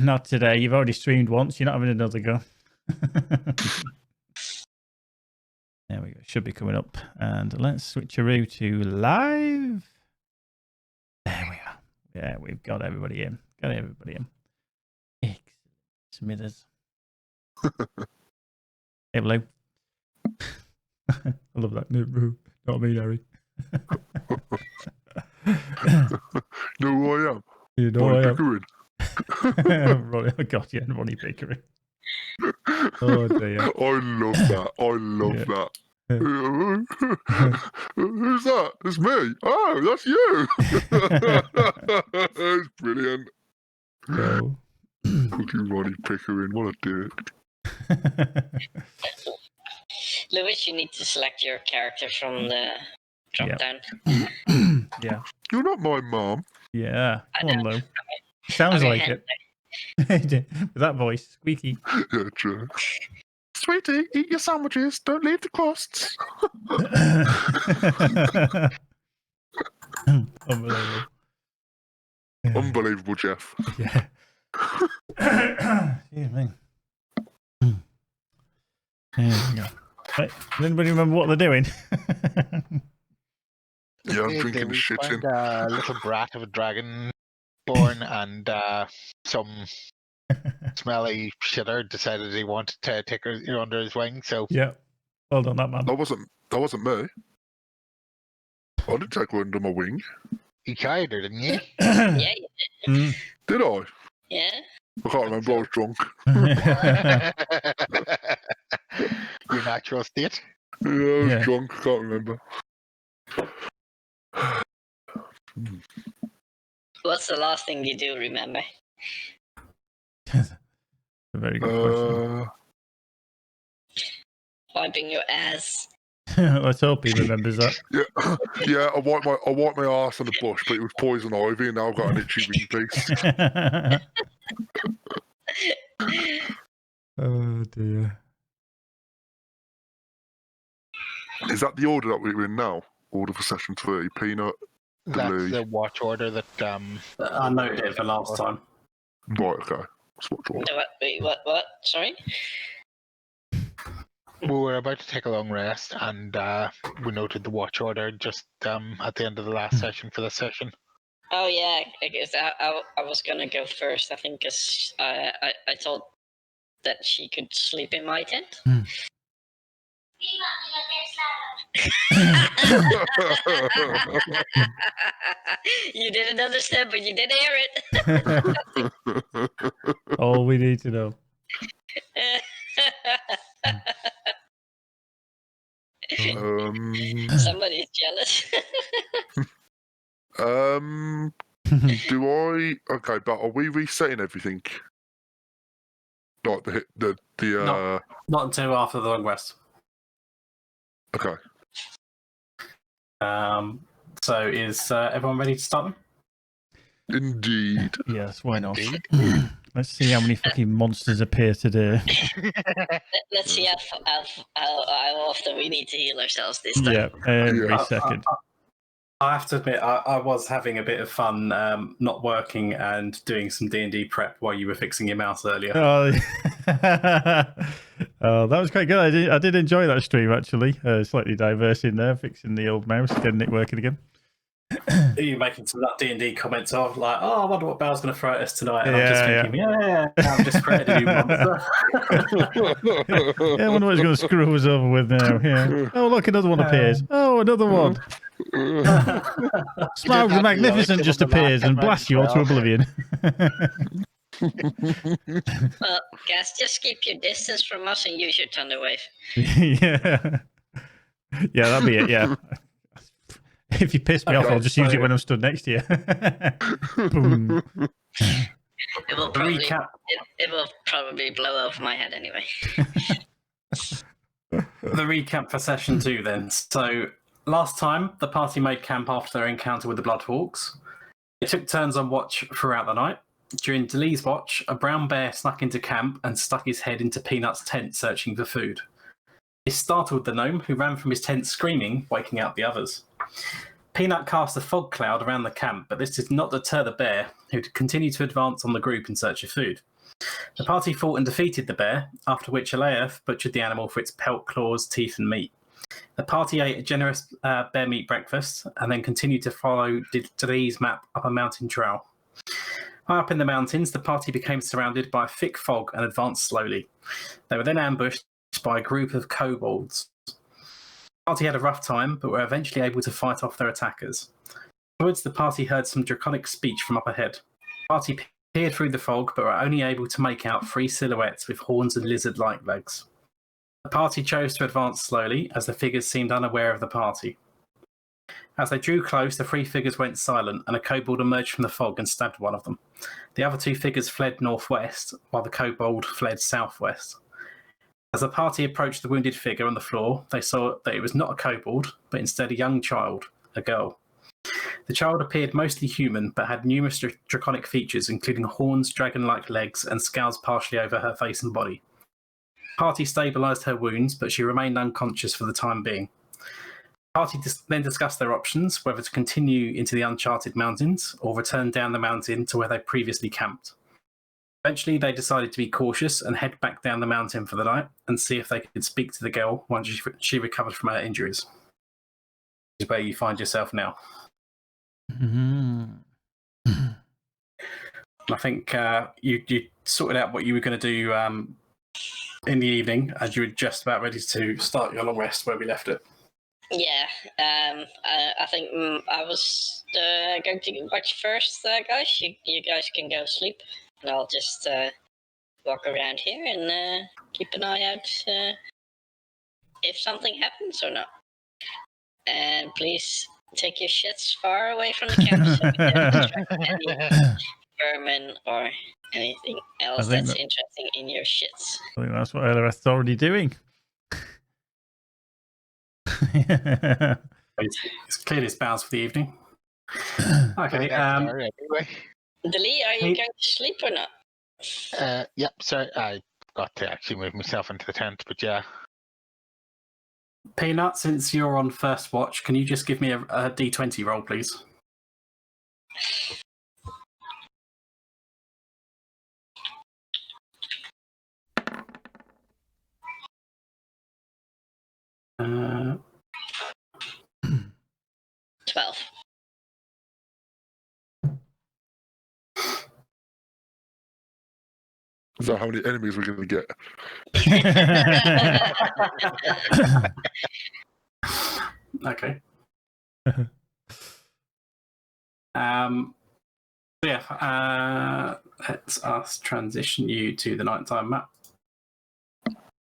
not today. You've already streamed once. You're not having another go. There we go. Should be coming up. And let's switcheroo to live. There we are. Yeah, we've got everybody in. Got everybody in. Excellent. Smithers. Hey, Blue. I love that. Not me, Harry. Know who I am? You know Ronnie I am. Pickering. Ronnie, oh God, yeah, Ronnie Pickering. Oh dear. I love that. I love that. Who's that? It's me. Oh, that's you. It's brilliant. No. Fucking Ronnie Pickering. What a dick. Lewis, you need to select your character from the drop down. Yeah. You're not my mom. Yeah. Come on, Lou. Sounds like it. With that voice, squeaky. Yeah, true. Sweetie, eat your sandwiches. Don't leave the crusts. Unbelievable. Unbelievable, Jeff. Yeah. Excuse me. There we go. Right. Does anybody remember what they're doing? Yeah, I'm drinking the shit in. A little brat of a dragon born, and some smelly shitter decided he wanted to take her under his wing. So Yeah. Well done, that man. That wasn't me. I didn't take her under my wing. you carried her, didn't you? Yeah, you did. Did I? Yeah. I can't remember. I was drunk. Your natural state. Yeah, I was Yeah. drunk. I can't remember. What's the last thing you do remember? A very good question. Wiping your ass. Let's hope he remembers that. Yeah. I wiped my arse on the bush, but it was poison ivy, and now I've got an itchy wing piece. Oh dear. Is that the order that we're in now? Order for session 3. Peanut. That's Delay. the watch order that I noted it for last time. Right. Okay. Let's watch order. What? Wait, what? Sorry? we were about to take a long rest, and we noted the watch order just at the end of the last session for this session. Oh yeah, I guess I was gonna go first. I think because I thought that she could sleep in my tent. You didn't understand, but you did hear it. All we need to know. Somebody's jealous. Do I? Okay, but are we resetting everything? Like the No. Not until after the long rest. Okay. So is everyone ready to start? Indeed. Yes, why not? Let's see how many fucking monsters appear today. Let's see how often we need to heal ourselves this time. Yeah, every Yeah. second. I have to admit, I was having a bit of fun not working and doing some D&D prep while you were fixing your mouse earlier. Oh, oh, that was quite good. I did enjoy that stream, actually. Slightly diverse in there, fixing the old mouse, getting it working again. You making some D&D comments of like, oh, I wonder what Bale's going to throw at us tonight. And I'm just thinking, I'm just creating a new monster. Yeah, I wonder what he's going to screw us over with now. Yeah. Oh, look, another one appears. Oh, another one. Smaug the Magnificent just appears and blasts you all to oblivion. Well, guys, just keep your distance from us and use your thunder wave. Yeah. Yeah, that'd be it, yeah. If you piss me off, I'll just use it when I'm stood next to you. Boom. It will probably blow over my head anyway. The recap for session 2 then. So last time, the party made camp after their encounter with the Bloodhawks. They took turns on watch throughout the night. During Delee's watch, a brown bear snuck into camp and stuck his head into Peanut's tent searching for food. This startled the gnome, who ran from his tent screaming, waking up the others. Peanut cast a fog cloud around the camp, but this did not deter the bear, who continued to advance on the group in search of food. The party fought and defeated the bear, after which Aleath butchered the animal for its pelt, claws, teeth, and meat. The party ate a generous bear meat breakfast and then continued to follow Delee's map up a mountain trail. High up in the mountains, the party became surrounded by a thick fog and advanced slowly. They were then ambushed by a group of kobolds. The party had a rough time, but were eventually able to fight off their attackers. Afterwards, the party heard some draconic speech from up ahead. The party peered through the fog, but were only able to make out 3 silhouettes with horns and lizard-like legs. The party chose to advance slowly, as the figures seemed unaware of the party. As they drew close, the 3 figures went silent, and a kobold emerged from the fog and stabbed one of them. The other 2 figures fled northwest, while the kobold fled southwest. As the party approached the wounded figure on the floor, they saw that it was not a kobold, but instead a young child, a girl. The child appeared mostly human, but had numerous draconic features, including horns, dragon-like legs, and scales partially over her face and body. The party stabilised her wounds, but she remained unconscious for the time being. The party then discussed their options, whether to continue into the uncharted mountains or return down the mountain to where they previously camped. Eventually, they decided to be cautious and head back down the mountain for the night and see if they could speak to the girl once she recovered from her injuries. This is where you find yourself now. I think you sorted out what you were going to do in the evening, as you were just about ready to start your long rest where we left it. Yeah, I think I was going to watch first, guys. You guys can go sleep, and I'll just walk around here and keep an eye out if something happens or not. And please take your shits far away from the camp so we don't attract any vermin or anything else that's interesting in your shits. I think that's what Aleath's already doing. It's clearly it's bounds for the evening. Okay. Anyway. Delee, are you going to sleep or not? Yep, sorry, I got to actually move myself into the tent, but yeah. Peanut, since you're on first watch, can you just give me a D20 roll, please? Uh, 12. Is that how many enemies we're going to get? Okay. Let's us transition you to the nighttime map.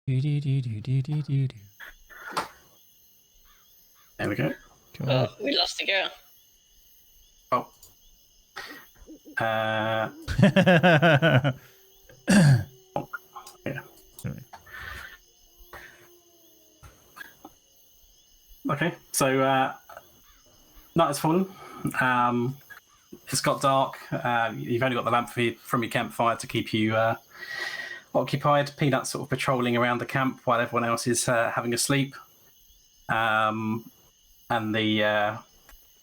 There we go. Oh, we lost the girl. Oh. Yeah. Okay, so night has fallen. It's got dark. You've only got the lamp from your campfire to keep you occupied. Peanut's sort of patrolling around the camp while everyone else is having a sleep. And the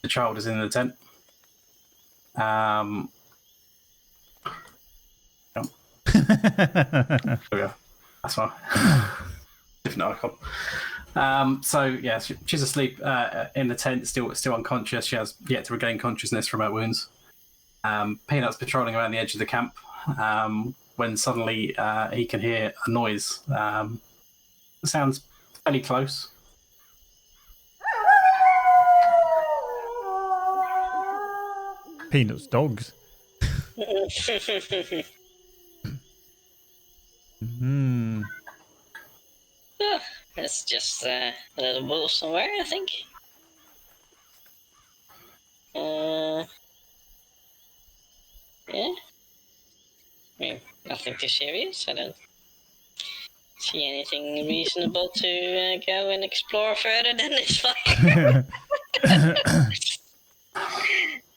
child is in the tent. There we go. That's fine. Different icon. So yeah, she's asleep in the tent, still unconscious. She has yet to regain consciousness from her wounds. Peanut's patrolling around the edge of the camp when suddenly he can hear a noise. It sounds fairly close. Peanut's dogs. It's just a little wolf somewhere, I think. Yeah. I mean, nothing too serious. I don't see anything reasonable to go and explore further than this fire.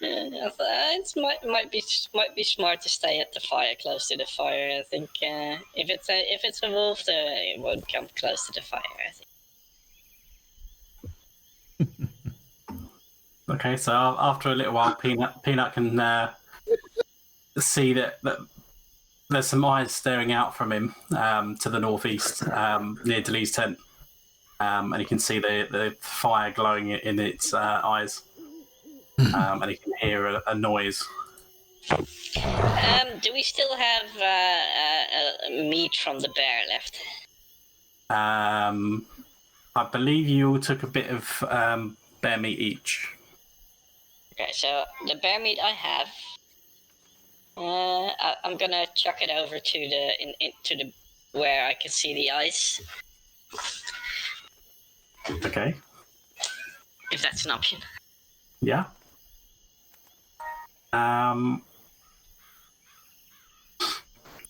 It might be smart to stay at the fire, close to the fire. I think if it's a wolf, it won't come close to the fire. I think. Okay, so after a little while, Peanut can see that there's some eyes staring out from him to the northeast, near Delee's tent, and he can see the fire glowing in its eyes, and he can hear a noise. Do we still have meat from the bear left? I believe you all took a bit of bear meat each. Okay, so the bear meat I have, I'm gonna chuck it over to the where I can see the ice, Okay. if that's an option. Yeah.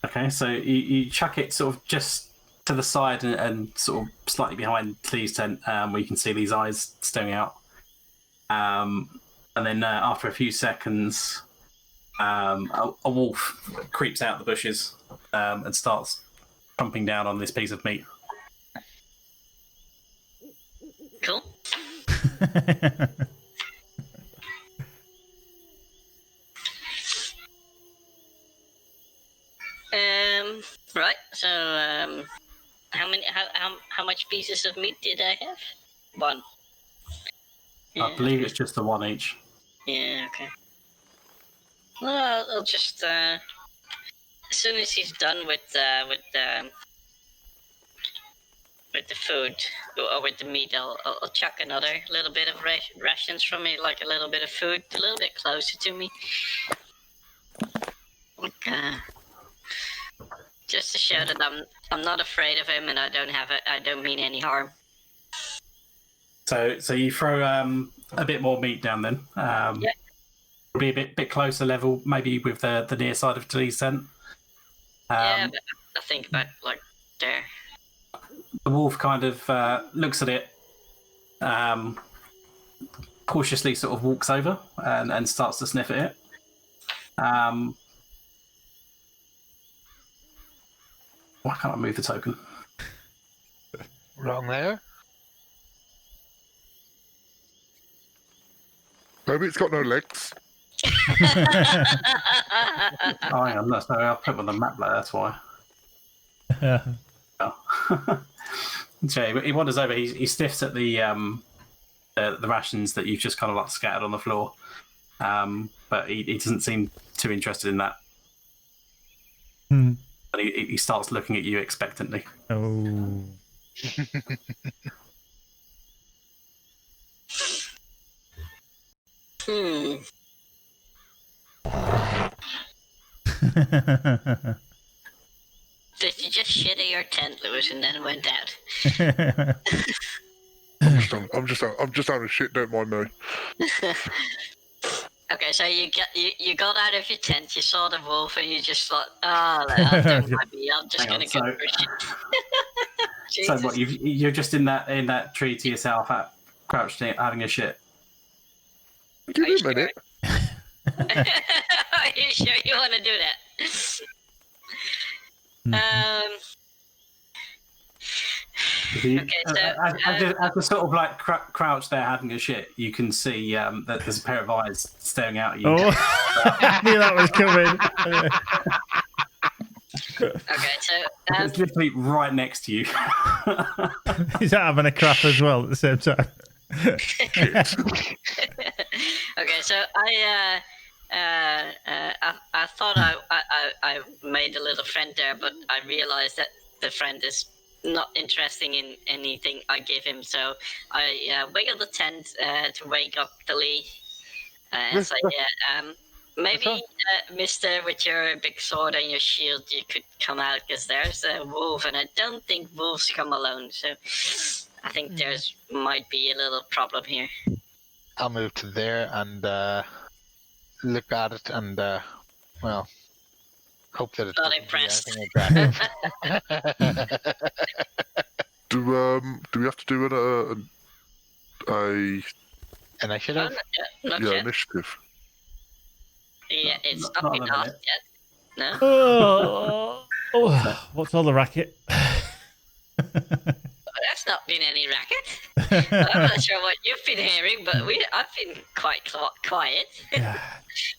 Okay, so you chuck it sort of just to the side and sort of slightly behind Lee's tent, where you can see these eyes staring out. And then after a few seconds, a wolf creeps out the bushes and starts chomping down on this piece of meat. Cool. Right. So, how much pieces of meat did I have? One. I believe it's just the one each. Yeah. Okay. Well, I'll just as soon as he's done with the food or with the meat, I'll chuck another little bit of rations from me, like a little bit of food, a little bit closer to me. Just to show that I'm not afraid of him and I don't mean any harm. So you throw a bit more meat down then. Yeah. Be a bit closer level, maybe with the near side of Delee's tent. Yeah, I think about like there. The wolf kind of looks at it, cautiously sort of walks over and starts to sniff at it. Why can't I move the token? Wrong there. Maybe it's got no legs. Oh, hang on, that's no, I'll put it on the map later, that's why. Oh. So he wanders over, he sniffs at the rations that you've just kind of like scattered on the floor. But he doesn't seem too interested in that. But he starts looking at you expectantly. Oh. Did you just shit in your tent, Lewis, and then went out? I'm just having a shit. Don't mind me. Okay, so you got out of your tent, you saw the wolf, and you just thought, don't mind me, I'm just gonna go for shit. So what? You're just in that tree to yourself, crouched having a shit. Give me a minute. Are you sure you want to do that? Okay, so as the sort of like crouch there having a shit, you can see that there's a pair of eyes staring out at you. Oh, I knew that was coming. okay, so It's literally right next to you. He's having a crap as well at the same time. okay, so I thought I made a little friend there, but I realized that the friend is not interested in anything I give him, so I wiggled the tent to wake up Delee and say, maybe, Mister, with your big sword and your shield, you could come out, because there's a wolf, and I don't think wolves come alone, so I think there's might be a little problem here. I'll move to there and look at it and, well, hope that it's Not impressed. Do we have to do a Initiative? Not yet. initiative? Yeah, it's Not not been at the asked yet. No? Oh, what's all the racket? That's not been any racket. I'm not sure what you've been hearing, but I've been quite quiet. Yeah.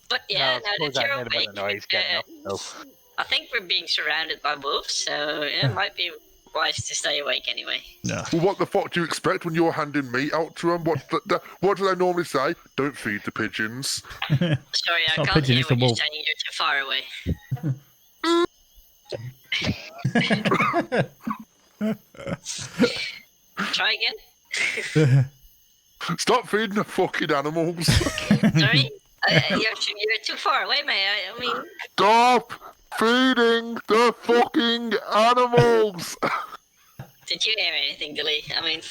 But yeah, I now suppose that I you're made a bit of awake, noise getting up. So. I think we're being surrounded by wolves, so it might be wise to stay awake anyway. No. Well, what the fuck do you expect when you're handing meat out to them? What do they normally say? Don't feed the pigeons. Sorry, It's I not a can't pigeon, hear it's a what you're wolf. saying. You're too far away. Try again. Stop feeding the fucking animals. Sorry, you're too far away, mate. I mean, Stop feeding the fucking animals. did you hear anything, Dilly? I mean,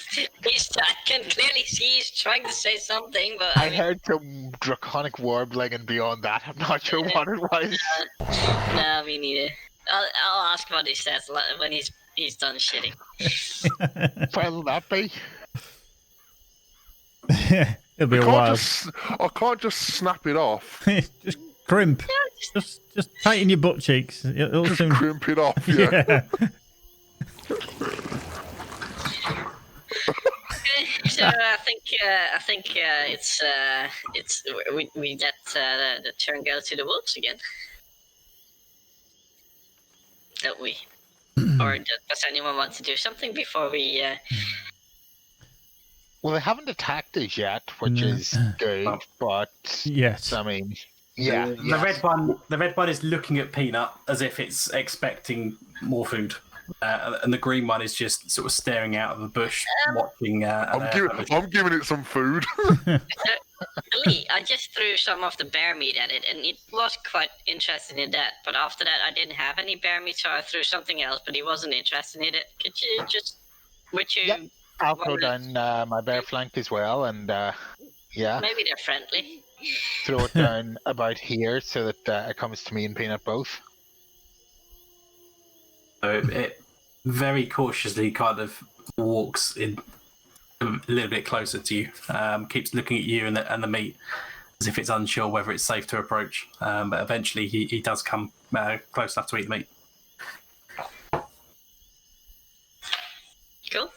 I can clearly see he's trying to say something, but I heard some draconic warbling, and beyond that, I'm not sure what it was. no, me neither. I'll ask what he says when he's done shitting. What'll that be? It'll be a while. I can't just snap it off. Just crimp. Just tighten your butt cheeks. It'll Just soon. crimp it off. Yeah. Yeah. So I think it's we let the turn go to the wolves again, don't we? Or does anyone want to do something before we? Well, they haven't attacked us yet, which No. is good, but Yes. I mean, yeah. The red one is looking at Peanut as if it's expecting more food, and the green one is just sort of staring out of the bush, watching. I'm giving it some food. Lee, I just threw some of the bear meat at it, and it was quite interested in that. But after that, I didn't have any bear meat, so I threw something else. But he wasn't interested in it. Could you just? Would you? Yep. I'll throw down my bear flank as well, and yeah, Maybe they're friendly. throw it down about here so that it comes to me and Peanut both. So it very cautiously kind of walks in a little bit closer to you, keeps looking at you and the meat as if it's unsure whether it's safe to approach. But eventually he does come close enough to eat the meat. Cool.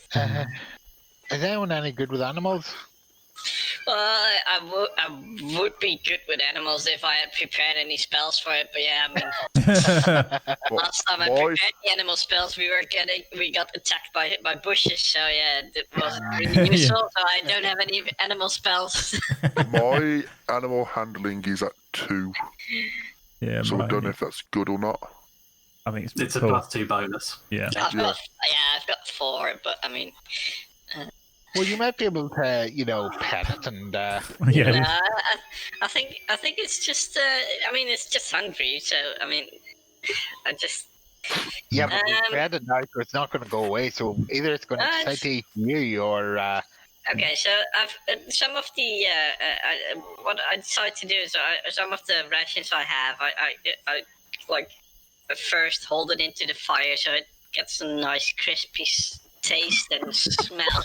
Is anyone any good with animals? Well, I would be good with animals if I had prepared any spells for it. But yeah, I mean, last time I Boy. prepared the animal spells, we got attacked by bushes. So yeah, it wasn't really useful. So I don't have any animal spells. My animal handling is at 2, Yeah. so I mine- don't know if that's good or not. I think it's It's a cool. +2 bonus. Yeah. I've got 4, but I mean, Well, you might be able to, pet it and. Yeah. I think it's just. I mean, it's just hungry. So I mean, I just. Yeah, but we've fed it now, so it's not going to go away. So either it's going to decide to eat you or. Okay, so I've some of the what I decided to do is some of the rations I have, I like first hold it into the fire so it gets a nice crispy taste and smell,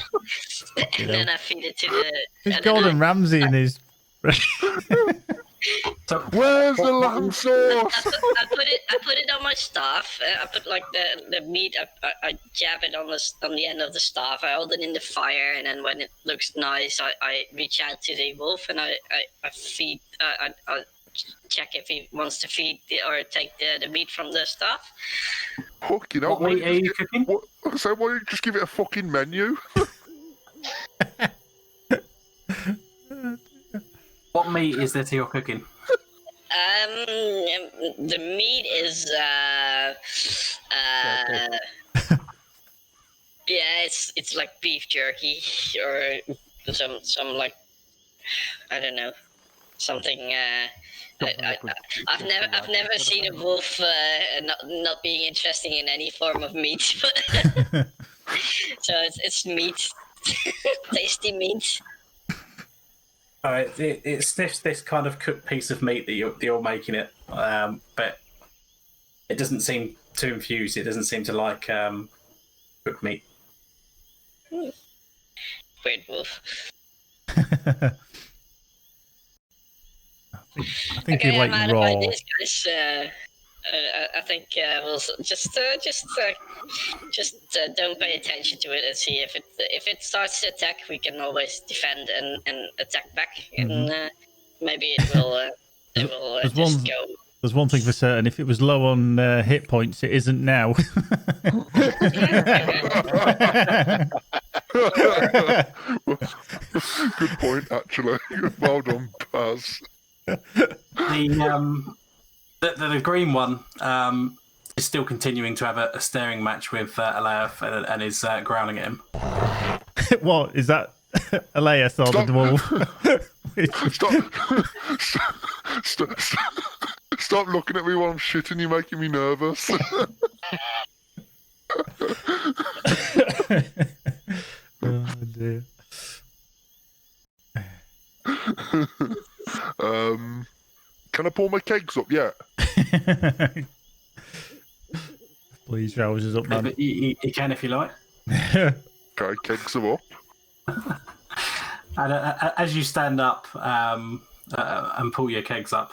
and then I feed it to the. It's and then Gordon Ramsay in his. So Where's the lamb sauce? I put it on my staff. I put like the meat. I jab it on the end of the staff. I hold it in the fire, and then when it looks nice, I reach out to the wolf and I feed. I check if he wants to feed or take the meat from the staff. Fuck, you know. what meat are you cooking? So why don't you just give it a fucking menu? What meat is there to your cooking? The meat is yeah, it's like beef jerky or some like I don't know something. I've never seen a wolf not being interesting in any form of meat, so it's meat, tasty meat. It sniffs this kind of cooked piece of meat that you're making it, but it doesn't seem too infused. It doesn't seem to like cooked meat. Weird wolf. I think you like I'm out raw. of ideas, guys. I think we'll just don't pay attention to it and see if it starts to attack. We can always defend and attack back, and maybe it will There's just one- go. There's one thing for certain: if it was low on hit points, it isn't now. Good point, actually. Well done, Paz. The green one is still continuing to have a staring match with Alea and is growling at him. What is that? Alea saw the dwarf. Stop looking at me while I'm shitting. You're making me nervous. Oh dear. Can I pull my kegs up yet? Please, trousers up, man. But you can if you like. Okay, kegs are up. And as you stand up and pull your kegs up,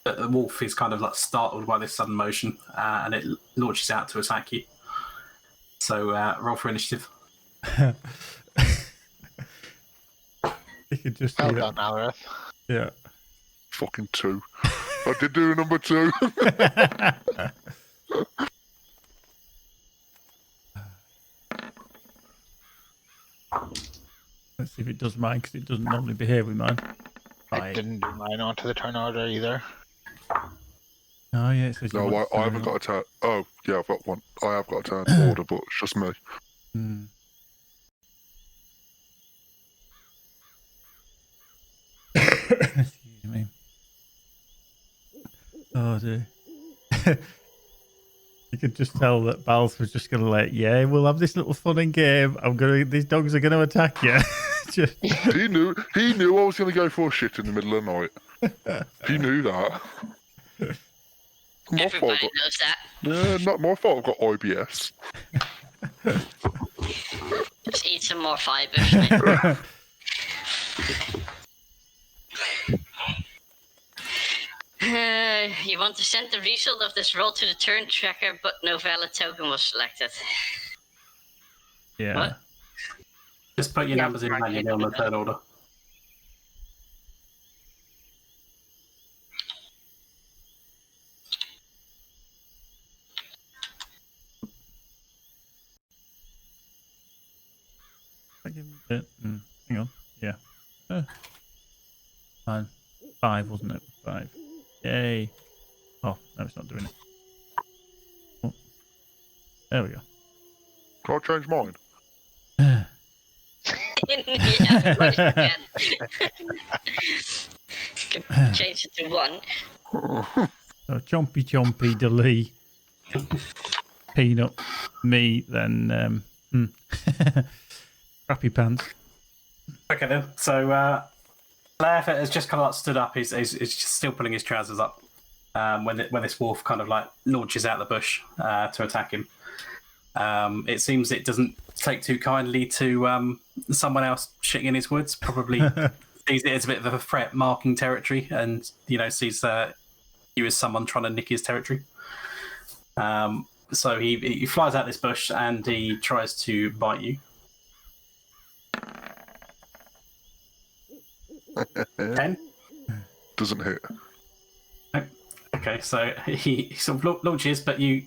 the wolf is kind of like startled by this sudden motion, and it launches out to attack you. So roll for initiative. You could just Well do done, that. Alareth. Yeah. Fucking 2. I did do a number 2. Let's see if it does mine, because it doesn't normally behave with mine. I Right. didn't do mine onto the turn order either. Oh yeah, it says you No, want I to haven't turn got a turn. Oh, yeah, I've got one. I have got a turn order, but it's just me. Hmm. Excuse me. Oh dear. You could just tell that Balth was just gonna like, yeah, we'll have this little fun and game. These dogs are gonna attack you. Just, He knew I was going to go for a shit in the middle of the night. He knew that. My fault. Everybody knows that. Yeah, not my fault. I've got IBS. Just eat some more fibers. Mate. You want to send the result of this roll to the turn tracker, but no valid token was selected. yeah. What? Just put your Yeah, numbers in right, manually on the third order. Hang on. Yeah. Fine. 5, wasn't it? 5. Yay. Oh, no, it's not doing it. Oh. There we go. Can I change mine? Yeah, of course you can. Change it to 1. So chompy Delee, peanut, me, then crappy pants. Okay then. So Lairfit has just kind of like stood up. He's just still pulling his trousers up when this wolf kind of like launches out the bush to attack him. It seems it doesn't take too kindly to someone else shitting in his woods. Probably sees it as a bit of a threat, marking territory, and sees you as someone trying to nick his territory. So he flies out this bush and he tries to bite you. 10. Doesn't hit. Okay, so he sort of launches, but you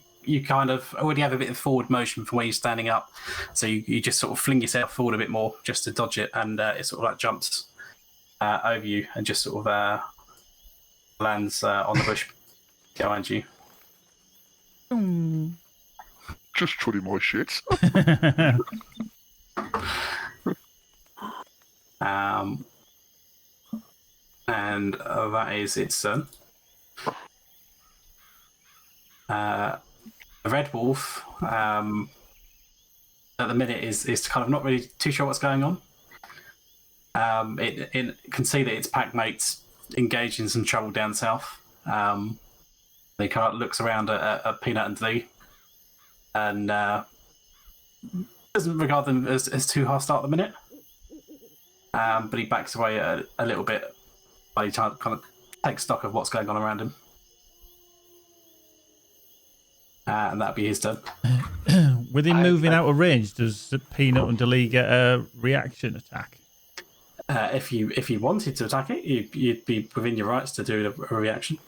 kind of already have a bit of forward motion from where you're standing up, so you just sort of fling yourself forward a bit more just to dodge it, and it sort of like jumps over you and just sort of lands on the bush behind you. Just treading my shit. And that is its turn. The red wolf, at the minute, is kind of not really too sure what's going on. It can see that its pack mates engaged in some trouble down south. He kind of looks around at Peanut and Lee, and doesn't regard them as too hostile at the minute. But he backs away a little bit while he kind of takes stock of what's going on around him. and that'll be his turn. With him moving out of range, does Peanut and Delee get a reaction attack? If you wanted to attack it, you'd be within your rights to do a reaction.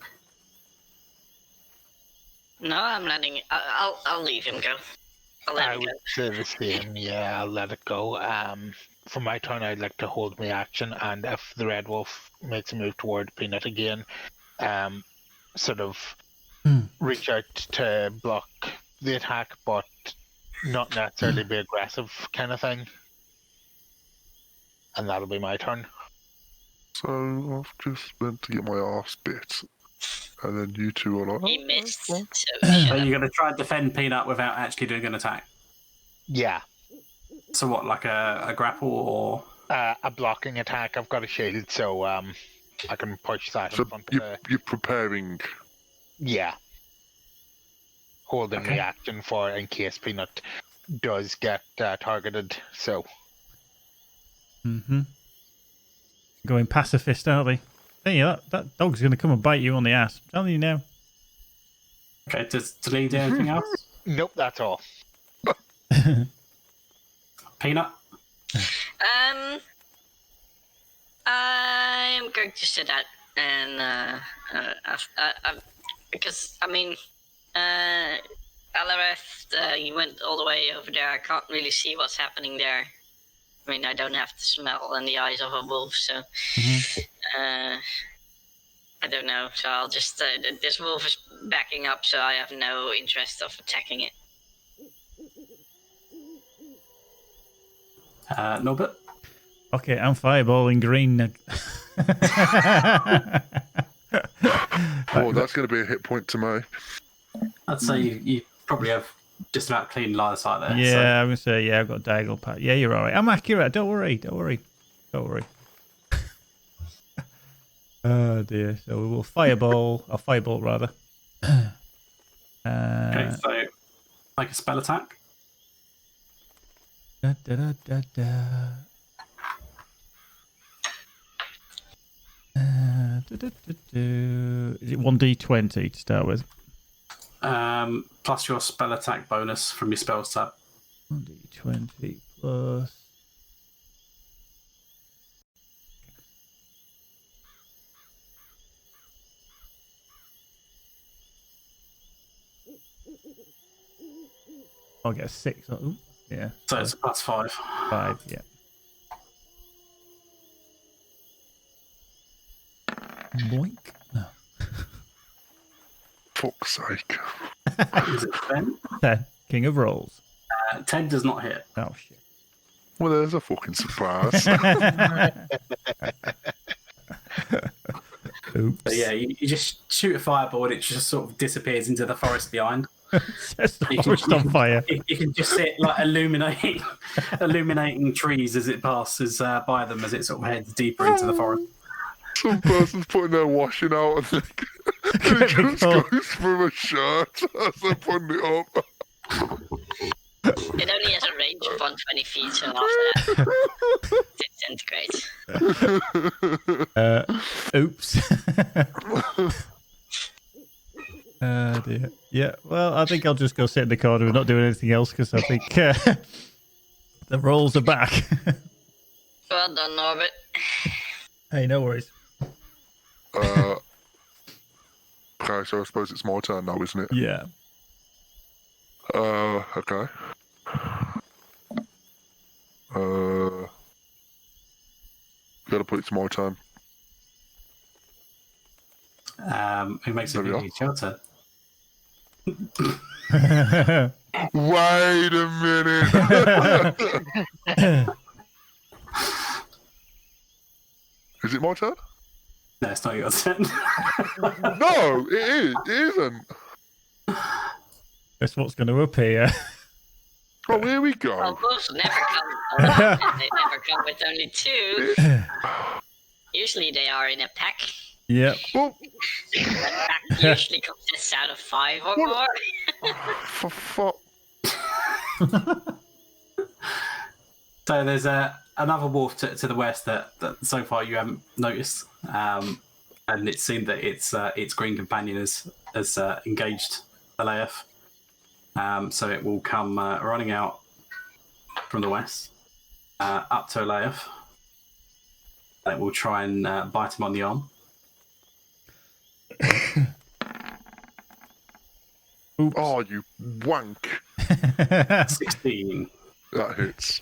No, I'm letting it. I'll leave him go. I'll let I him would go. say the same. Yeah, I'll let it go. For my turn, I'd like to hold my action, and if the red wolf makes a move toward Peanut again, sort of reach out to block the attack, but not necessarily be aggressive, kind of thing. And that'll be my turn. So I've just meant to get my arse bit, and then you two are like, He missed. well, So So you're going to try and defend Peanut without actually doing an attack. Yeah, So what, like a grapple or? a blocking attack. I've got a shield, so I can push that so in front of the... you're preparing. Yeah. Holding Okay. the action for in case Peanut does get targeted. So Going pacifist, aren't they? Hey, that dog's going to come and bite you on the ass. I'm telling you now. Okay, does Delee do anything else? nope, that's all. Peanut? I'm going to sit out and because I mean, Alareth, you went all the way over there. I can't really see what's happening there. I mean, I don't have the smell and the eyes of a wolf, so I don't know. So I'll just this wolf is backing up, so I have no interest of attacking it. Norbert? Okay, I'm fireballing green. Oh, that's going to be a hit point to me. I'd say you probably have just about clean line of sight there. Yeah, I'm going to say, I've got a diagonal path. Yeah, you're all right. I'm accurate. Don't worry. Oh, dear. So we will fireball, or firebolt, rather. Okay, so make a spell attack. Da, da, da, da, da. Da, da, da, da. Is it 1d20 to start with? Plus your spell attack bonus from your spells tab. 1d20 plus. I'll get a 6. Oh, yeah. So it's a plus 5. 5, yeah. Boink. No. Fuck's sake. Is it 10? 10. King of rolls. 10 does not hit. Oh, shit. Well, there's a fucking surprise. Oops. But yeah, you just shoot a fireball and it just sort of disappears into the forest behind. It's the forest on fire. You can just see it like illuminating trees as it passes by them as it sort of heads deeper into the forest. Some person's putting their washing out and they just goes through a shirt as they're putting it up. It only has a range of 120 feet, so after that, it disintegrates. Oops. Dear. Yeah, well, I think I'll just go sit in the corner and not do anything else because I think the rolls are back. Well done, Norbert. Hey, no worries. Okay, so I suppose it's my turn now, isn't it? Yeah. Okay. Gotta put it to my turn. Who makes There it we are. each your turn? Wait a minute. Is it my turn? No, it's not your turn. No, it is. It isn't. That's what's going to appear. Oh, here we Well, go. wolves never come alone. They never come with only 2. Usually they are in a pack. Yep. Well, That pack usually consists out of 5 or What? more. for fuck. So there's another wolf to the west that so far you haven't noticed, and it seemed that its green companion has engaged Alaev. So it will come running out from the west up to Aleif. It will try and bite him on the arm. Oops. Oh, you wank. 16. That hits.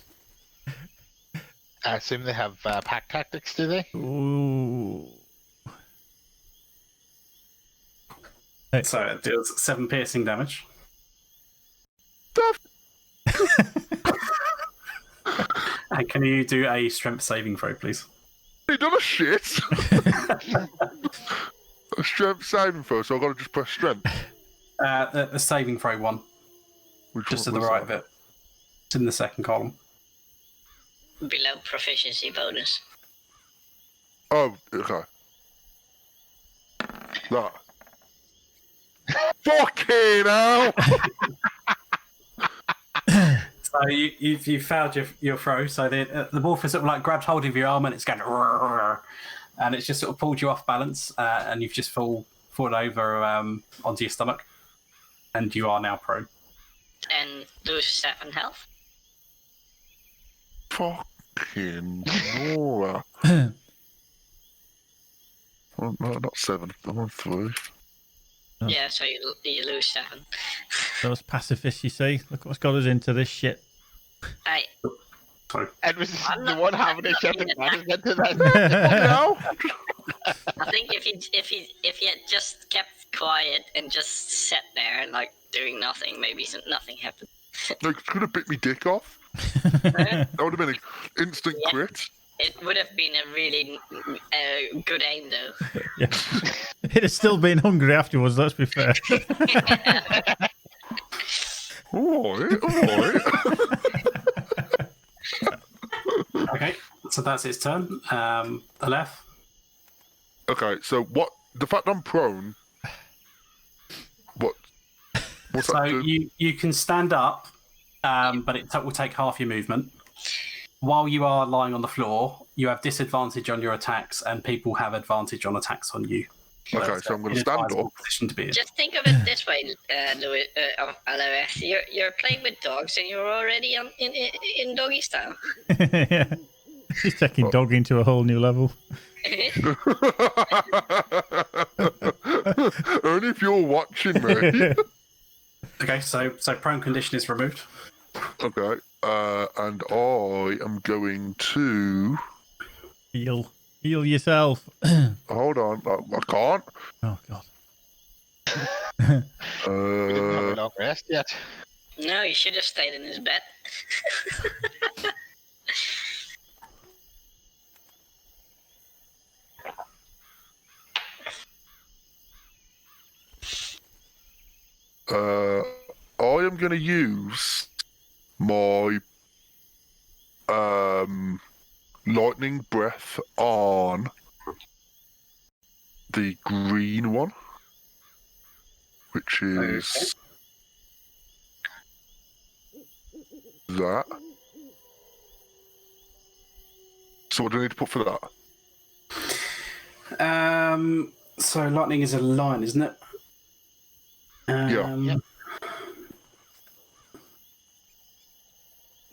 I assume they have pack tactics, do they? Ooh. So it deals 7 piercing damage. And can you do a strength saving throw, please? He done a shit. A strength saving throw, so I've got to just press strength. The saving throw one, Which just to one the was right that? of it. It's in the second column. Below proficiency bonus. Oh, okay. That. Fucking hell! So you failed your throw. So the wolf has sort of like grabbed hold of your arm and it's going, and it's just sort of pulled you off balance, and you've just fallen over onto your stomach, and you are now prone. And lose 7 health. Fucking Nora. Well, no, not 7. I'm on 3. Oh. Yeah, so you lose 7. Those pacifists, you see. Look what's got us into this shit. I And was I'm the not- one having a I'm not shot doing advantage into that. No? I think if he had just kept quiet and just sat there and like doing nothing, maybe nothing happened. No, could have bit me dick off. That would have been an instant Yeah. crit. It would have been a really good aim, though. Yeah. He'd have still been hungry afterwards, let's be fair. Alright, alright. Okay, so that's its turn. The left. Okay, so what? The fact I'm prone. What's So that do? you can stand up, but it will take half your movement. While you are lying on the floor, you have disadvantage on your attacks, and people have advantage on attacks on you. Okay, so I'm going to stand up. Position to be in. Just think of it this way, Louis, Alois. You're playing with dogs, and you're already in doggy style. Yeah. He's taking dog into a whole new level. Only if you're watching me. Okay, so prone condition is removed. Okay, and I am going to Heal yourself. hold on. I can't. Oh god. Didn't have a long rest yet. No, he should have stayed in his bed. I am going to use my lightning breath on the green one, which is that. So what do I need to put for that? So lightning is a line, isn't it? Yeah.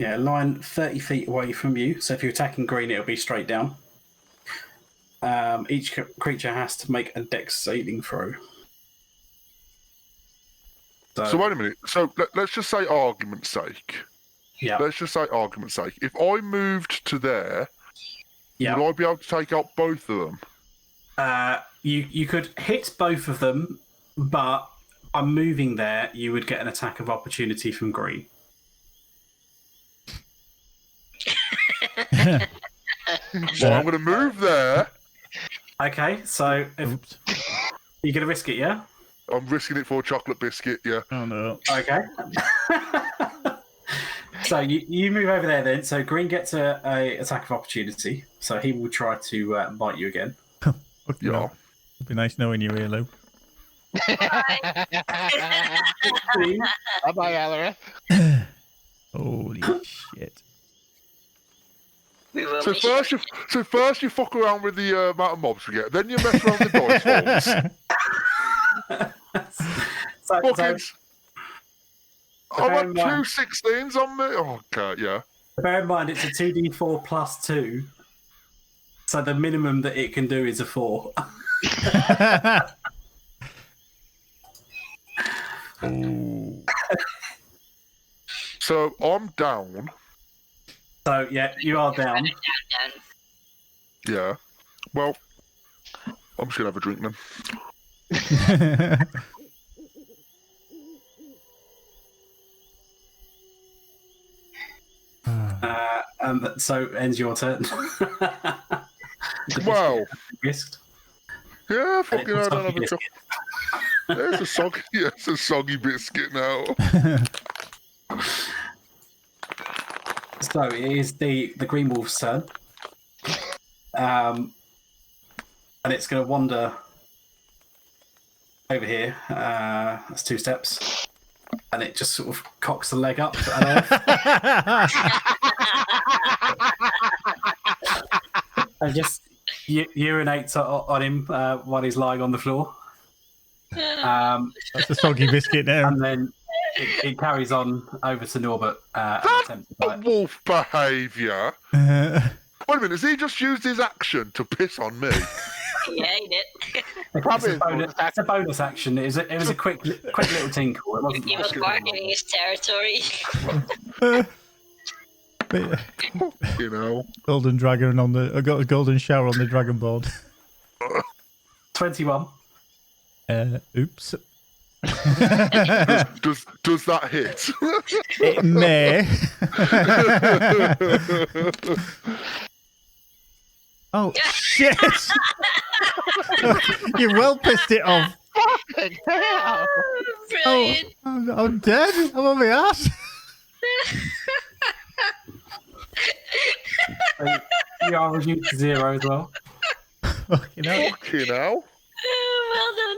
Yeah, a line 30 feet away from you. So if you're attacking green, it'll be straight down. Each creature has to make a dex saving throw. So wait a minute. So let's just say argument's sake. Yeah, Let's just say argument's sake. If I moved to there, yeah. would I be able to take out both of them? You could hit both of them, but by moving there, you would get an attack of opportunity from green. Well, I'm going to move there. Okay, so if Oops. you're going to risk it, yeah? I'm risking it for a chocolate biscuit, yeah. Oh no. Okay. So you move over there then. So green gets a attack of opportunity. So he will try to bite you again. Fuck Yeah. no. It'd be nice knowing you here, Lou. Bye bye, Alareth. Holy shit. We will So miss first you fuck around with the amount of mobs we get, then you mess around with dice rolls. So Fuckers. I've Bear had in two mind- 16s on me. Oh, God, yeah. Bear in mind, it's a 2d4 plus 2. So the minimum that it can do is a 4. Ooh. So I'm down. So, yeah, you are down. Down. Yeah. Well, I'm just going to have a drink then. And so ends your turn. Wow. Risked. Yeah, And fucking it's I a don't have soggy a chocolate. There's a soggy, yeah, it's a soggy biscuit now. So it is the Green Wolf's turn. And it's going to wander over here. That's 2 steps. And it just sort of cocks the leg up and just urinates on him while he's lying on the floor. That's a soggy biscuit now. And then it carries on over to Norbert. And attempts to bite. Wolf behaviour. Uh, Wait a minute, has he just used his action to piss on me? Yeah, he did. Probably It's a bonus action. It was a quick little tinkle. It wasn't He was marking his territory. You know. golden dragon on the. I got a golden shower on the dragon board. 21. Oops. Does that hit? It may. Oh shit! You well pissed it off. Brilliant. I'm dead. I'm on my ass. You are reduced to 0 as well. Fucking hell. Fucking hell. Well done.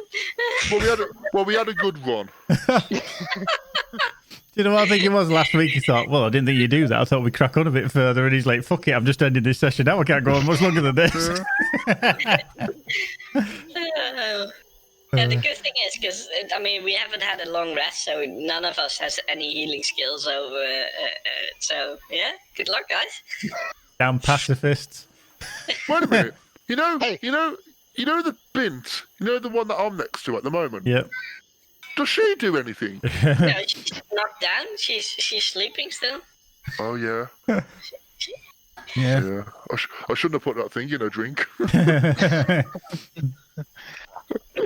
Well, we had a good run. Do you know what I think it was last week? He thought, well, I didn't think you'd do that. I thought we'd crack on a bit further. And he's like, fuck it, I'm just ending this session now. I can't go on much longer than this. Yeah, the good thing is, because, I mean, we haven't had a long rest, so none of us has any healing skills over. So, yeah, good luck, guys. Damn pacifists. Wait a minute. You know the bint. You know the one that I'm next to at the moment. Yep. Does she do anything? No, she's knocked down. She's sleeping still. Oh yeah. Yeah. Yeah. I shouldn't have put that thing in a drink. I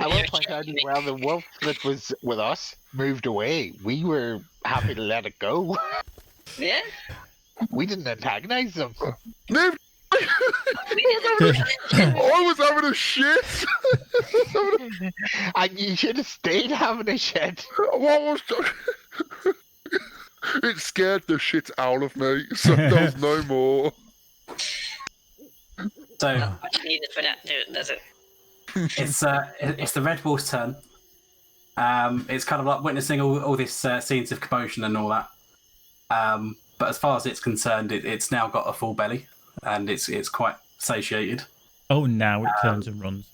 will point out as well, the wolf that was with us moved away. We were happy to let it go. Yeah. We didn't antagonize them. Liv, I was having a shit. And you should have stayed having a shit. What was it scared the shit out of me, so there was no more. So Not much needed for that, does it? it's the Red Wolf's turn. It's kind of like witnessing all this scenes of commotion and all that. But as far as it's concerned, it's now got a full belly and it's quite satiated. Oh, now it turns and runs.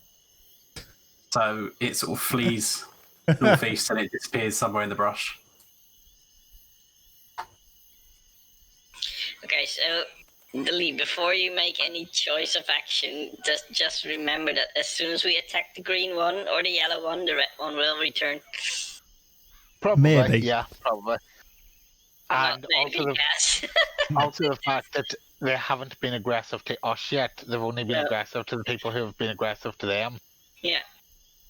So it sort of flees northeast and it disappears somewhere in the brush. Okay, so Lee, before you make any choice of action, just remember that as soon as we attack the green one or the yellow one, the red one will return. Probably, Maybe. yeah, probably. And Maybe, also yes. also the fact that they haven't been aggressive to us yet. They've only been No. aggressive to the people who have been aggressive to them. Yeah.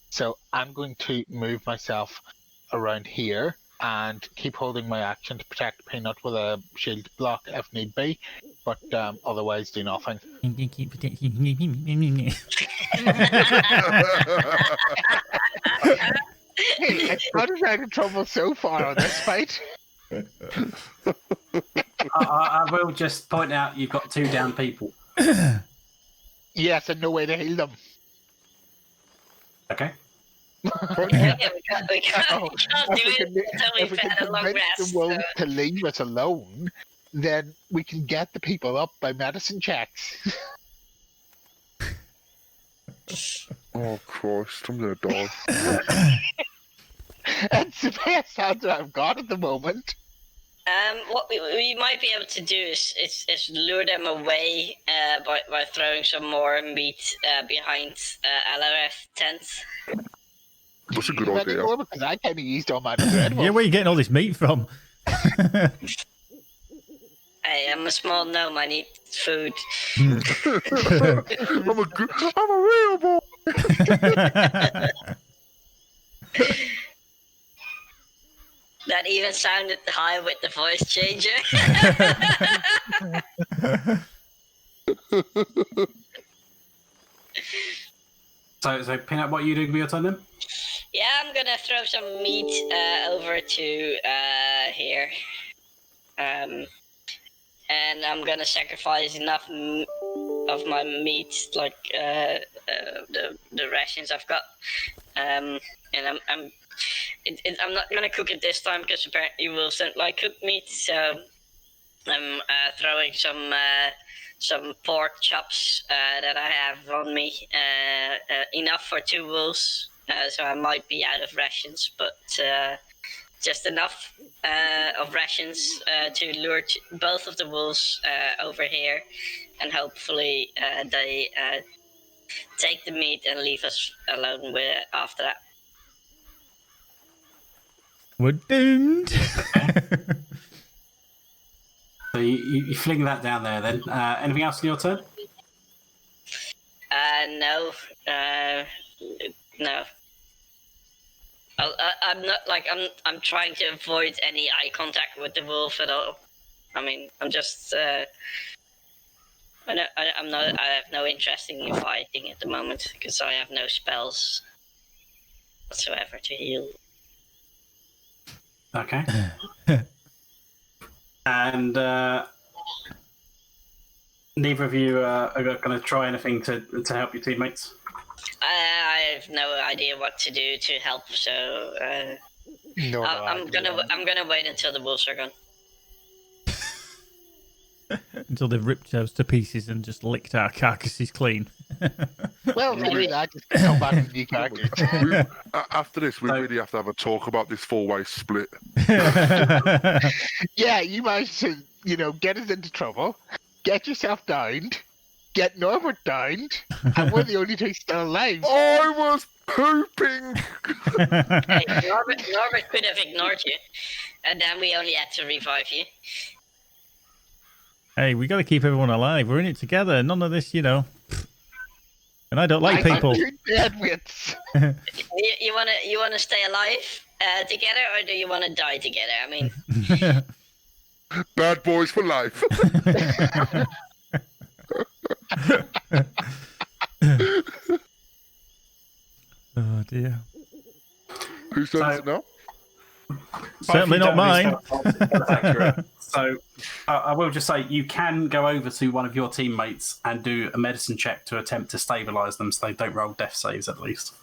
So I'm going to move myself around here and keep holding my action to protect Peanut with a shield block if need be, but otherwise do nothing. Hey, it's not out of trouble so far on this fight. I will just point out you've got 2 down people. Yes, and no way to heal them. Okay. Yeah, we can't Oh, do it until if we've we can had a long convince rest. the wolves to leave us alone, then we can get the people up by medicine checks. Oh Christ, I'm gonna die. It's the best answer I've got at the moment. What we might be able to do is lure them away by throwing some more meat behind LRF tents. That's a good But idea. anymore, because I kind of used all my red Yeah, where are you getting all this meat from? Hey, I'm a small gnome. I need food. I'm a real boy. That even sounded high with the voice changer. So Peanut, what are you doing with your turn then? Yeah, I'm gonna throw some meat over to here. And I'm gonna sacrifice enough of my meat, like the rations I've got. And I'm not gonna cook it this time because apparently you will not like cooked meat. So I'm throwing some pork chops that I have on me, enough for 2 wolves. So I might be out of rations, but just enough of rations to lure both of the wolves over here, and hopefully they take the meat and leave us alone with it after that. We're doomed. So you fling that down there then. Anything else in your turn? No. No. I'm not like I'm trying to avoid any eye contact with the wolf at all. I mean, I'm just I have no interest in fighting at the moment because I have no spells whatsoever to heal. Okay. And neither of you are going to try anything to help your teammates? I have no idea what to do to help, so No, I'm gonna wait until the wolves are gone. Until they've ripped us to pieces and just licked our carcasses clean. Well, maybe that just come back to new characters. After this, we really have to have a talk about this 4-way split. Yeah, you managed to, get us into trouble, get yourself downed, get Norbert downed, and we're the only two still alive. I was pooping. Hey, Norbert could have ignored you, and then we only had to revive you. Hey, we got to keep everyone alive. We're in it together. None of this, And I don't like people. You're dead wits. You wanna stay alive together, or do you wanna die together? I mean, Bad boys for life. Oh dear. Who's done it now? Certainly not mine. That's accurate. So I will just say you can go over to one of your teammates and do a medicine check to attempt to stabilise them so they don't roll death saves at least,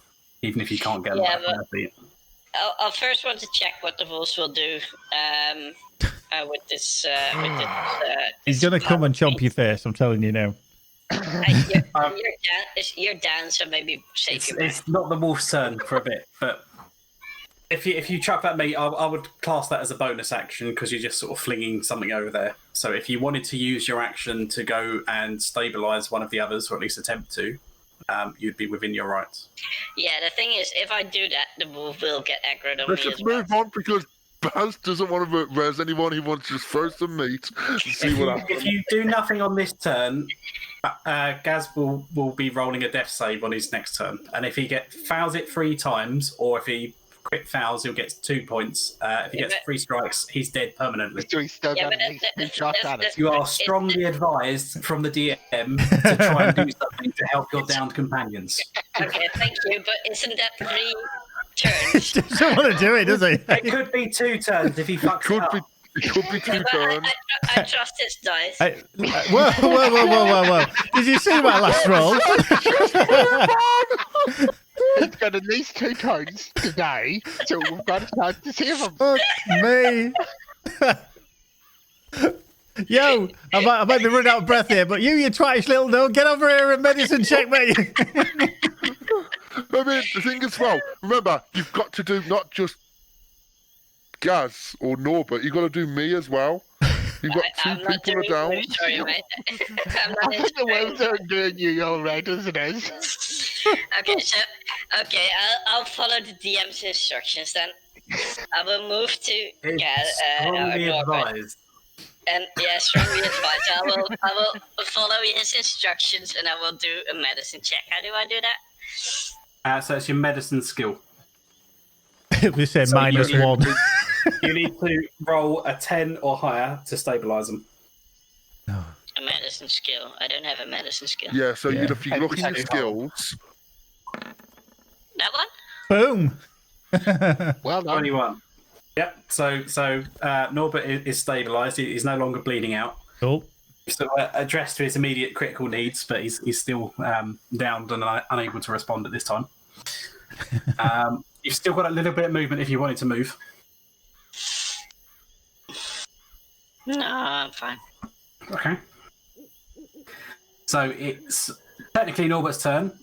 even if you can't get them back on their feet. I'll first want to check what the wolves will do with this. He's going to come and chomp your face, I'm telling you now. You're down, so maybe save your It's not the wolf's turn for a bit, but if you chuck that meat, I would class that as a bonus action because you're just sort of flinging something over there. So if you wanted to use your action to go and stabilise one of the others, or at least attempt to, you'd be within your rights. Yeah, the thing is, if I do that, the wolf will get aggroed on Let's me just as well. move on because Baz doesn't want to res anyone. He wants to just throw some meat and see what happens. If you do nothing on this turn, Gaz will be rolling a death save on his next turn. And if he fouls it 3 times, or if he crit fouls, he'll get 2 points. If he gets 3 strikes, he's dead permanently. So he's still got but at least 3 shots at it. You are strongly advised from the DM to try and do something to help your downed companions. Okay, thank you, but isn't that 3 turns? Doesn't want to do it, does he? It could be 2 turns if he fucks it up. It could be 2 turns. I trust his dice. Whoa. Did you see my last roll? He's got at least 2 turns to die, so we've got a chance to save him. Fuck me. Yo, I might be running out of breath here, but you twatish little no, get over here and medicine check me. I mean, the thing as well, remember, you've got to do not just Gaz or Norbert, you got to do me as well. You've got two I'm not people doing down. you, sorry, mate. I'm I not think the into wolves are doing you all right as it is. Okay, I'll follow the DM's instructions then. I will move to It's strongly Norbert. advised. And yeah, strongly advised. I will follow his instructions and I will do a medicine check. How do I do that? So it's your medicine skill. We said So -1. You need to roll a 10 or higher to stabilize them. A medicine skill. I don't have a medicine skill. Yeah, so Yeah. if you look in your skills, That one? Boom. Well done. 21. Yep. So Norbert is stabilized. He's no longer bleeding out. Cool. He's still addressed to his immediate critical needs, but he's still downed and unable to respond at this time. You've still got a little bit of movement if you wanted to move. No, I'm fine. Okay. So it's technically Norbert's turn.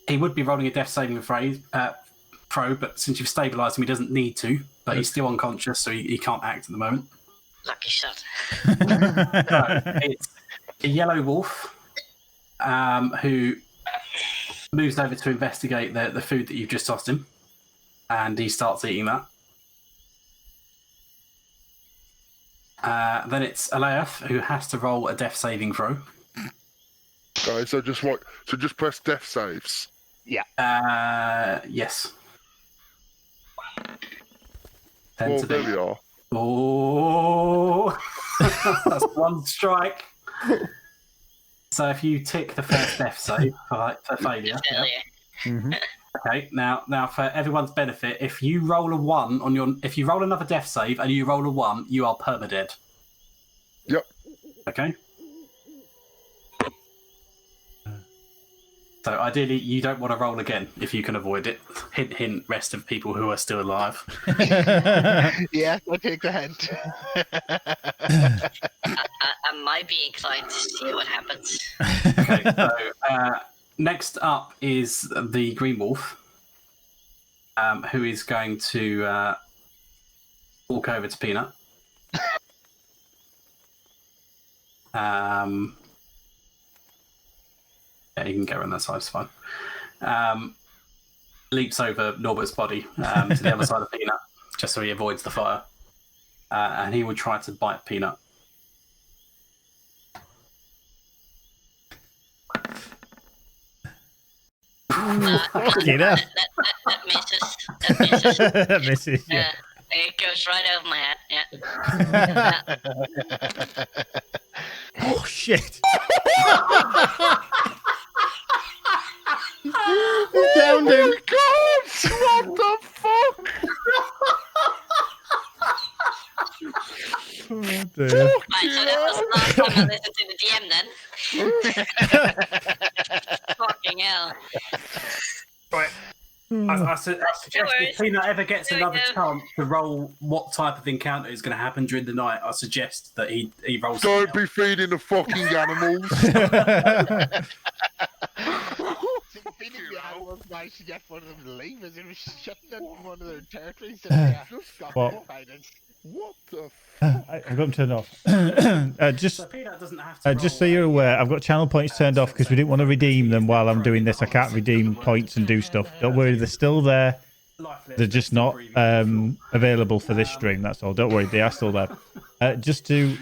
He would be rolling a death saving throw, but since you've stabilised him, he doesn't need to. But he's still unconscious, so he can't act at the moment. Lucky shot. So it's a yellow wolf who moves over to investigate the food that you've just tossed him, and he starts eating that. Then it's Aleath, who has to roll a death saving throw. guys, so just press death saves. Yes. 10 Well, to there beat. we are. Oh, that's one strike. So if you tick the first death save for failure. Hell Yeah. yeah. Okay. Now for everyone's benefit, if you roll a 1 on your, if you roll another death save and you roll a 1, you are permadead. Yep. Okay. So ideally, you don't want to roll again if you can avoid it. Hint, hint. Rest of people who are still alive. Yeah, I'll take the hint. I might be inclined to see what happens. Okay. So next up is the green wolf, who is going to walk over to Peanut. Yeah, you can go around that side, it's fine. Leaps over Norbert's body to the other side of Peanut, just so he avoids the fire. And he will try to bite Peanut. Fucking hell. That misses. That misses. That misses, yeah. It goes right over my head. Yeah. Oh, shit. Downed him. God, what the fuck? Oh, dear. Right, so that was the last time I listened to the DM then. Fucking hell. Right. I suggest if Peanut ever gets There we another go. chance to roll what type of encounter is going to happen during the night, I suggest that he rolls. Don't be feeding the fucking animals. Feeding the animals managed to get one of them to leave as it was shutting in one of their territories. And yeah, just got What? invited. What the I've got them turned off. Just So Peanut doesn't have to. just so you're aware, I've got channel points turned off because we didn't want to redeem them while I'm doing this. I can't redeem points and do stuff. Don't worry, they're still there. They're just not available for this stream. That's all. Don't worry, they are still there. Just to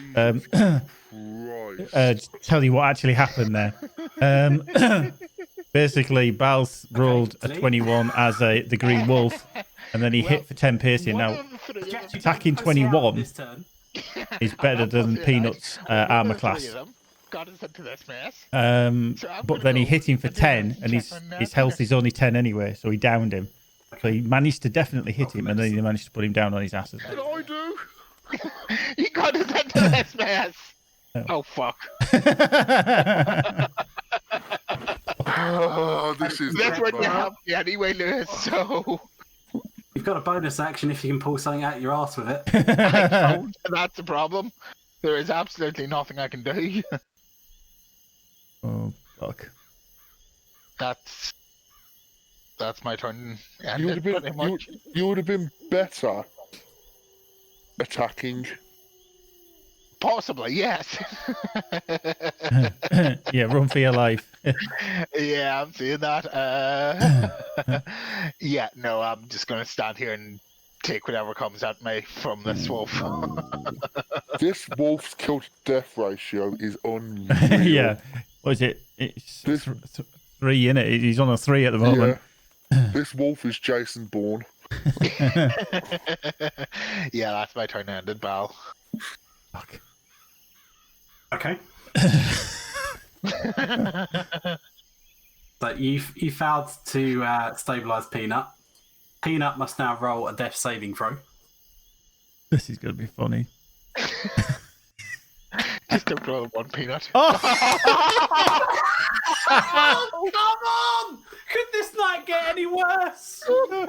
Christ. tell you what actually happened there. Basically, Bal's rolled a 21 as the green wolf, and then he hit for 10 piercing. One Now, of the three of them- attacking 21 This turn. is better than Peanut's armor class. Got us into this mess. But then he hit him for 10, and his health is only 10 anyway, so he downed him. So he managed to definitely hit him, and then he managed to put him down on his ass as well. What did I do? You got us into this mess. Oh fuck! Oh, this is That's what you bad. have me anyway, Lewis. So You've got a bonus action if you can pull something out your ass with it. I don't. That's the problem. There is absolutely nothing I can do. Oh, fuck. That's my turn. You would have been, Pretty much. you would have been better attacking. Possibly, yes. Yeah, run for your life. Yeah, I'm seeing that. Yeah, no, I'm just going to stand here and take whatever comes at me from this wolf. This wolf's kill to death ratio is unreal. Yeah. What is it? It's This- 3, innit? He's on a 3 at the moment. Yeah. This wolf is Jason Bourne. Yeah, that's my turn ended, Val. Fuck. Okay. So you failed to stabilize Peanut. Peanut must now roll a death saving throw. This is going to be funny. Just don't roll one peanut. Oh! Oh, come on! Could this not get any worse? Oh my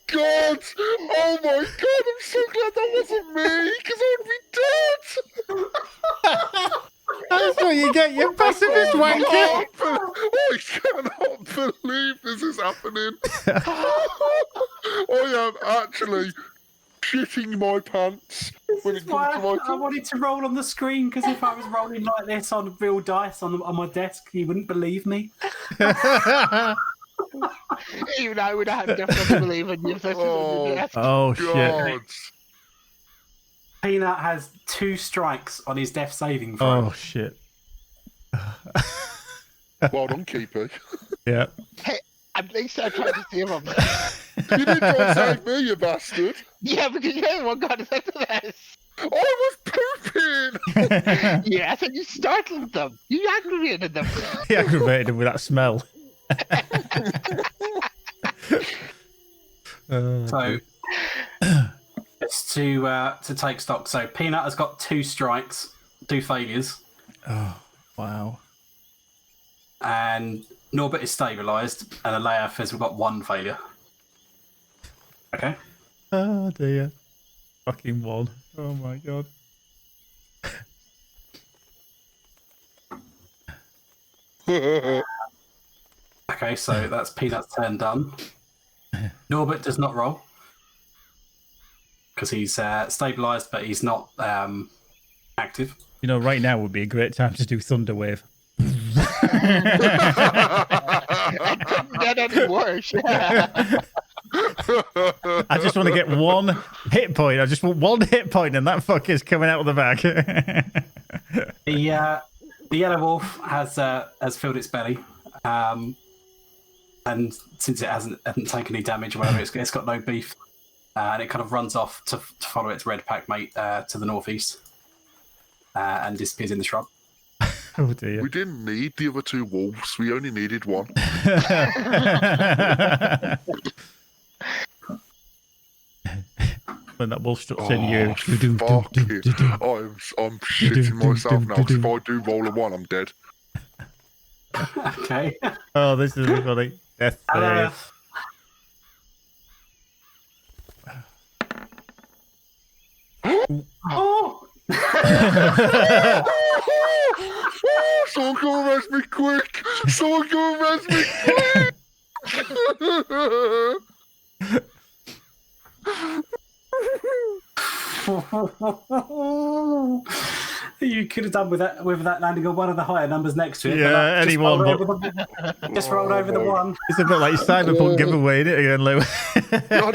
god! Oh my god! I'm so glad that wasn't me, because I'd be dead. That's what you get, you pacifist wanker! I cannot believe this is happening. I am actually shitting my pants when it Why comes to my I wanted to roll on the screen, because if I was rolling like this on real dice on my desk, you wouldn't believe me. Even I would have definitely believe in you if this was on your desk. Oh, shit. God. Peanut has 2 strikes on his death saving throw. Oh, shit. Well done, Keepy. Yeah. At least I tried to save him. You didn't try to save me, you bastard. Yeah, because you're the one got us into this. I was pooping. Yes, and you startled them. You aggravated them. He aggravated him with that smell. So, just to take stock. So, Peanut has got 2 strikes, 2 failures, Oh, wow. and Norbert is stabilised, and Alea has got 1 failure. Okay. Oh, dear. Fucking 1. Oh, my God. Okay, so that's Peanut's turn done. Norbert does not roll because he's stabilised, but he's not active. You know, right now would be a great time to do Thunderwave. Get any worse. I just want to get 1 hit point. I just want 1 hit point, and that fucker's coming out of the back. The yellow wolf has filled its belly, and since it hasn't taken any damage or whatever, it's got no beef, and it kind of runs off to follow its red pack mate to the northeast, and disappears in the shrub. Oh, dear. We didn't need the other 2 wolves. We only needed 1. When that wolf struts in you. Fuck it. I'm shitting myself now. 'Cause if I do roll a 1, I'm dead. Okay. Oh, this is funny. Death Alea. save. Oh! Someone come and arrest me quick! Someone come and arrest me quick! You could have done with that landing on one of the higher numbers next to it. Yeah, but like, just anyone, roll but- over the- Just rolled over the 1. It's a bit like Cyberpunk giveaway, isn't it, again, Lou? I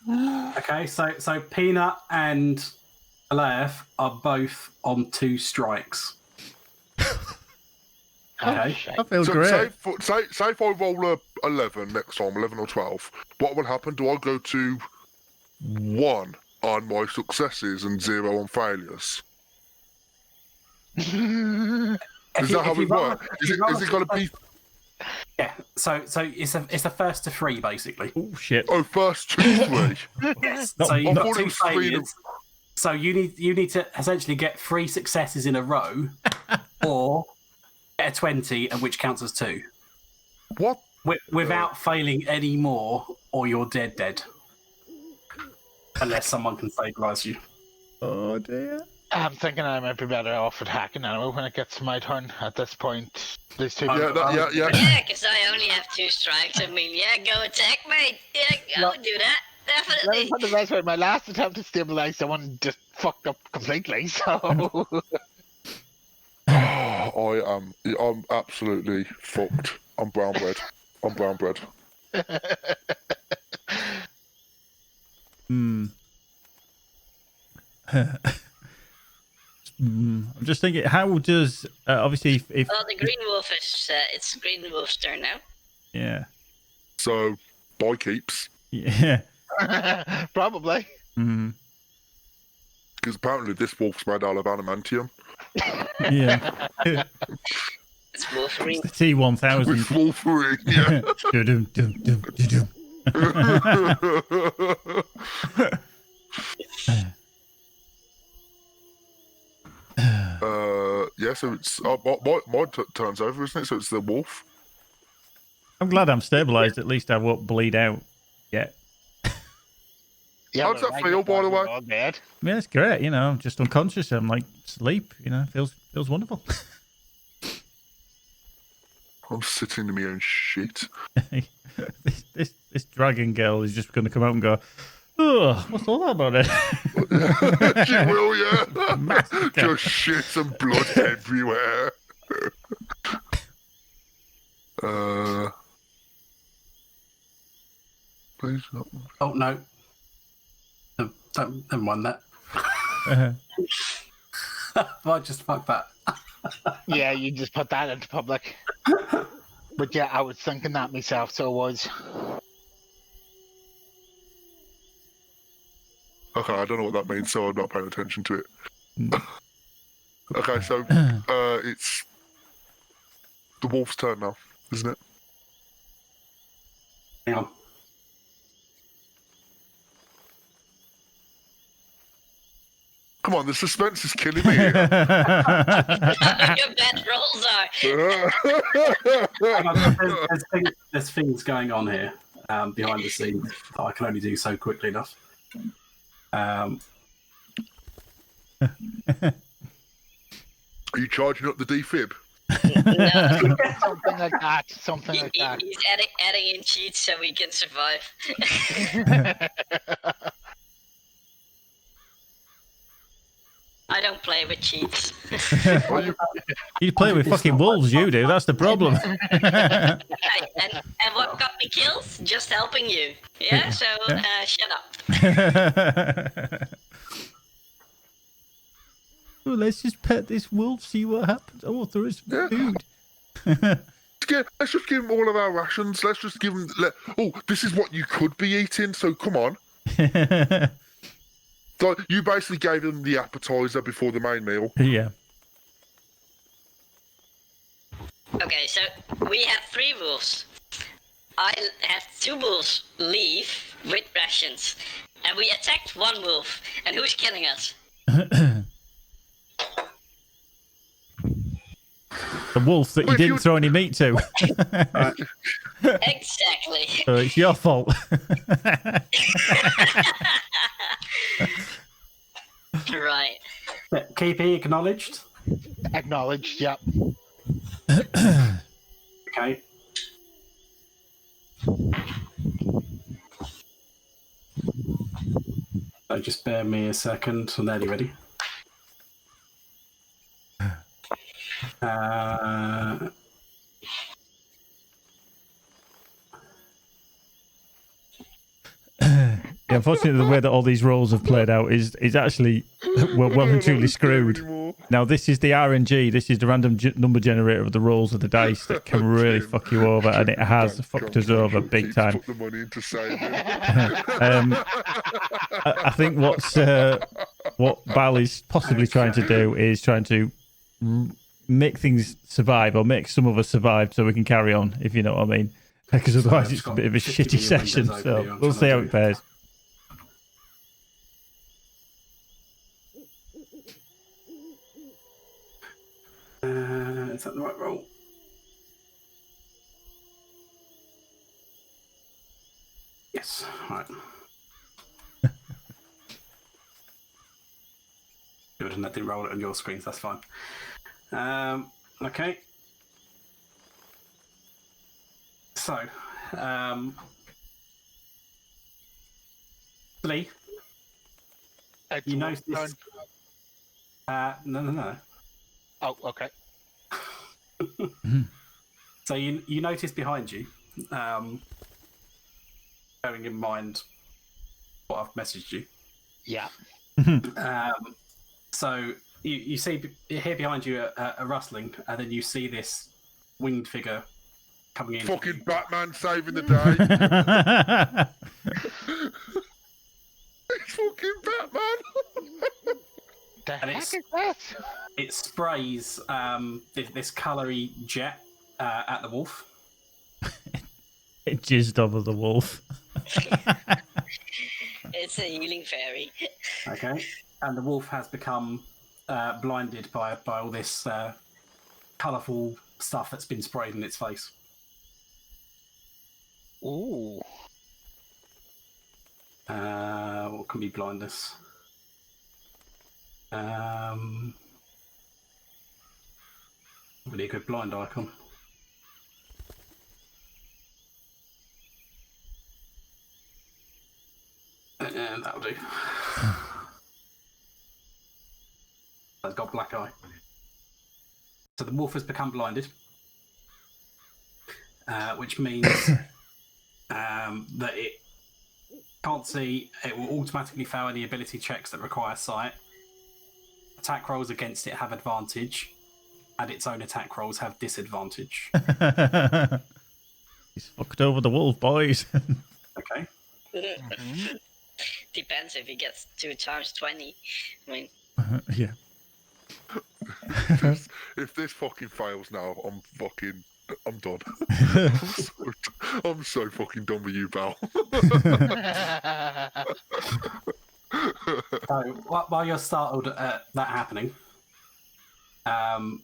know! Okay, so Peanut and Alef are both on 2 strikes. Okay. I feel So great. say if I roll a 11 next time, 11 or 12, what will happen? Do I go to 1 on my successes and 0 on failures? Is that how it works? Is it going to be... Yeah. So it's a first to 3 basically. Oh, shit. Oh, first 2, 3? Yes. Not- So you've I got thought it 2 was 3 failures. So you need to essentially get 3 successes in a row, or get a 20, and which counts as 2, What? without failing any more, or you're dead. Unless someone can stabilise you. Oh, dear. I'm thinking I might be better off attacking anyway when it gets to my turn. At this point, these two. Yeah, yeah. Yeah, because I only have 2 strikes. I mean, yeah, go attack, mate. Yeah, I would do that. Let me Definitely. put it this way: my last attempt to stabilize someone just fucked up completely. So. I'm absolutely fucked. I'm brown bread. Hmm. I'm just thinking, how does obviously if Well, the green wolf is it's green wolf's turn now. yeah So, by keeps. yeah Probably. mm, Because apparently this wolf's made out of adamantium. yeah It's Wolverine. it's the T1000. With Wolverine, yeah. Dum, dum, dum, dum, Yeah, so it's my turn's over, isn't it? So it's the wolf. I'm glad I'm stabilized. At least I won't bleed out yet. Yeah, How's but that I feel, get by the one, way? we're all dead. I mean, it's great. You know, I'm just unconscious. I'm like sleep. You know, feels wonderful. I'm sitting in my own shit. this dragon girl is just going to come out and go, oh, what's all that about it? She will, yeah. Massacre. Just shit and blood everywhere. Please not. Oh no. Don't, never mind that. I just fucked that. Yeah, you just put that into public. But yeah, I was thinking that myself, so it was. Okay, I don't know what that means, so I'm not paying attention to it. Okay, so it's the wolf's turn now, isn't it? Hang on. Come on, the suspense is killing me here. Your bad rolls are. Hang on, there's things going on here behind the scenes that I can only do so quickly enough. Are you charging up the defib? No, Something like that. Something like that. he's adding in cheats so we can survive. I don't play with cheats. You play with fucking wolves, you do. That's the problem. and what got me kills? Just helping you. Yeah, so shut up. Well, let's just pet this wolf, see what happens. Oh, there is Yeah. food. Let's just give him all of our rations. Let's just give him. Oh, this is what you could be eating, so come on. So you basically gave them the appetizer before the main meal. Yeah. Okay, so we have 3 wolves. I had 2 wolves leave with rations. And we attacked 1 wolf. And who's killing us? The wolf that you Well, if didn't you- throw any meat to. Exactly. So it's your fault. Right. KP acknowledged. Acknowledged, yep. Okay. So just bear me a second. I'm nearly ready. Yeah, unfortunately, the way that all these roles have played out is actually well and truly screwed. Now, this is the RNG. This is the random number generator of the rolls of the dice that can really fuck you over, and it has fucked us over big time. Put the money into saving. I think what Bal is possibly trying to do is trying to make things survive, or make some of us survive, so we can carry on. If you know what I mean, because otherwise it's a bit of a 50 shitty million session. windows So open here. I'm we'll trying see to how do- it fares. Is that the right roll? Yes. Right. Good, and that didn't roll it on your screen, so that's fine. Okay. So, Lee, It's you what notice... turn? No. Oh, okay. So you notice behind you, bearing in mind what I've messaged you. Yeah. So you see here behind you a rustling, and then you see this winged figure coming in. Fucking Batman saving the day. It's fucking Batman. The And heck it's- is that? It sprays this coloury jet at the wolf. It jizzed over the wolf. It's a healing fairy. Okay, and the wolf has become blinded by all this colourful stuff that's been sprayed in its face. Ooh. What can be blindness? Really a good blind icon. And that'll do. It's got black eye. So the wolf has become blinded, which means that it can't see. It will automatically fail any ability checks that require sight. Attack rolls against it have advantage, and its own attack rolls have disadvantage. He's fucked over the wolf, boys. Okay. Depends if he gets 2 times 20. I mean, Yeah. If this fucking fails now, I'm done. I'm so fucking done with you, Bal. So while you're startled at that happening,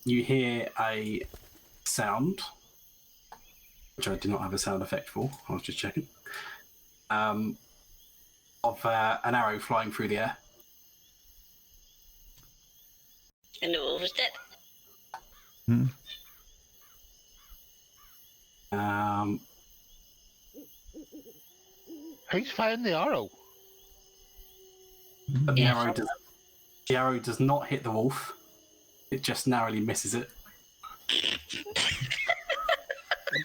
you hear a sound, which I do not have a sound effect for. I was just checking. Of an arrow flying through the air. and the wolf is dead. Who's firing the arrow? But the arrow does not hit the wolf. It just narrowly misses it. It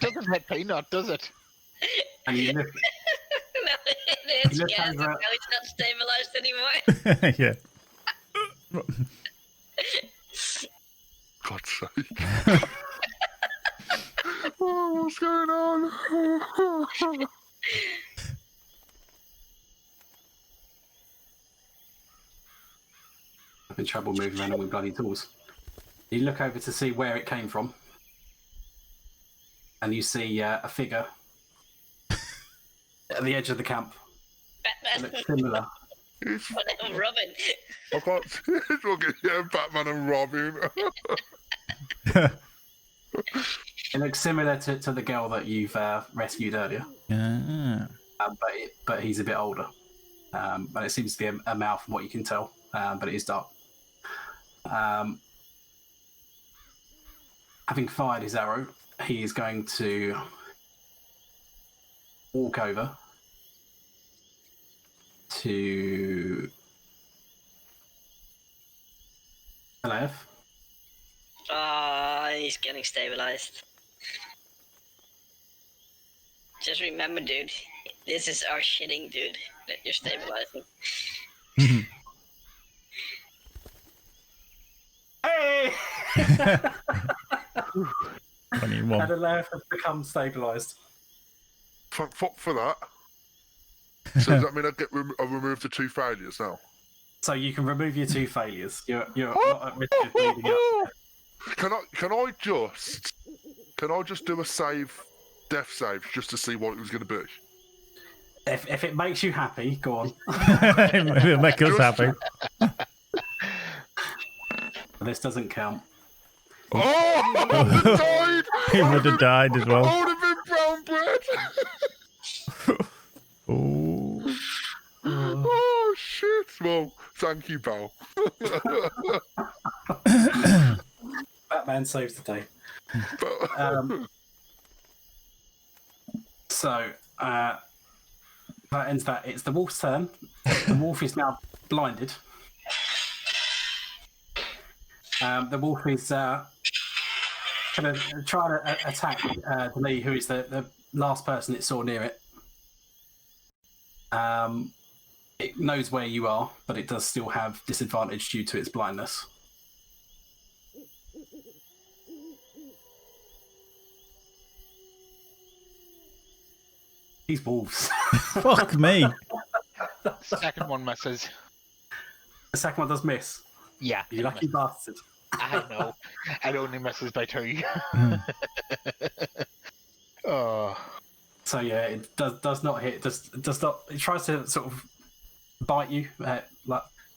doesn't hit Peanut, does it? And you look, No, it is. You look Yes, over- now it's not stabilized anymore. Yeah. God's sake. Oh, what's going on? I'm in trouble moving around with bloody tools. You look over to see where it came from, and you see a figure at the edge of the camp. It Batman. looks similar. It's, Whatever, Robin. I can't see it. Fucking, yeah, Batman and Robin. It looks similar to the girl that you've rescued earlier, Ah. but he's a bit older. And it seems to be a male from what you can tell, but it is dark. Having fired his arrow, he is going to walk over to Alef. Ah, he's getting stabilized. Just remember, dude, this is our shitting dude that you're stabilizing. Hey! 21. And Alef has become stabilised. Fuck for that. So does that mean I've removed the 2 failures now? So you can remove your 2 failures. You're not at risk of bleeding out. Can I just do a death save, just to see what it was going to be? If it makes you happy, go on. It'll make us happy. This doesn't count. Oh, I would have died! He would have died as I well. would have been brown bread! Oh. Oh, shit! Well, so Thank you, pal. Batman saves the day. So that ends that. It's the wolf's turn. The wolf is now blinded. The wolf is going to try to attack Lee, who is the last person it saw near it. It knows where you are, but it does still have disadvantage due to its blindness. These wolves. Fuck me. Second one misses. The second one does miss. Yeah. You lucky bastard. I know. It only misses by 2. Mm. Oh. So yeah, it does not hit. Does not. It tries to sort of bite you, like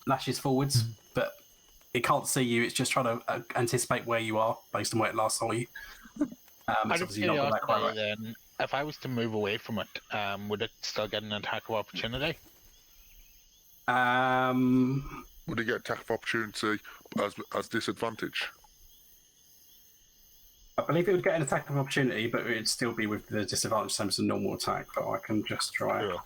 lashes forwards, but it can't see you. It's just trying to anticipate where you are based on where it last saw you. It's Out of obviously not got that quite curiosity, right. then, if I was to move away from it, would it still get an attack of opportunity? Would he get attack of opportunity as disadvantage? I believe it would get an attack of opportunity, but it would still be with the disadvantage same as a normal attack. But I can just try. Cool.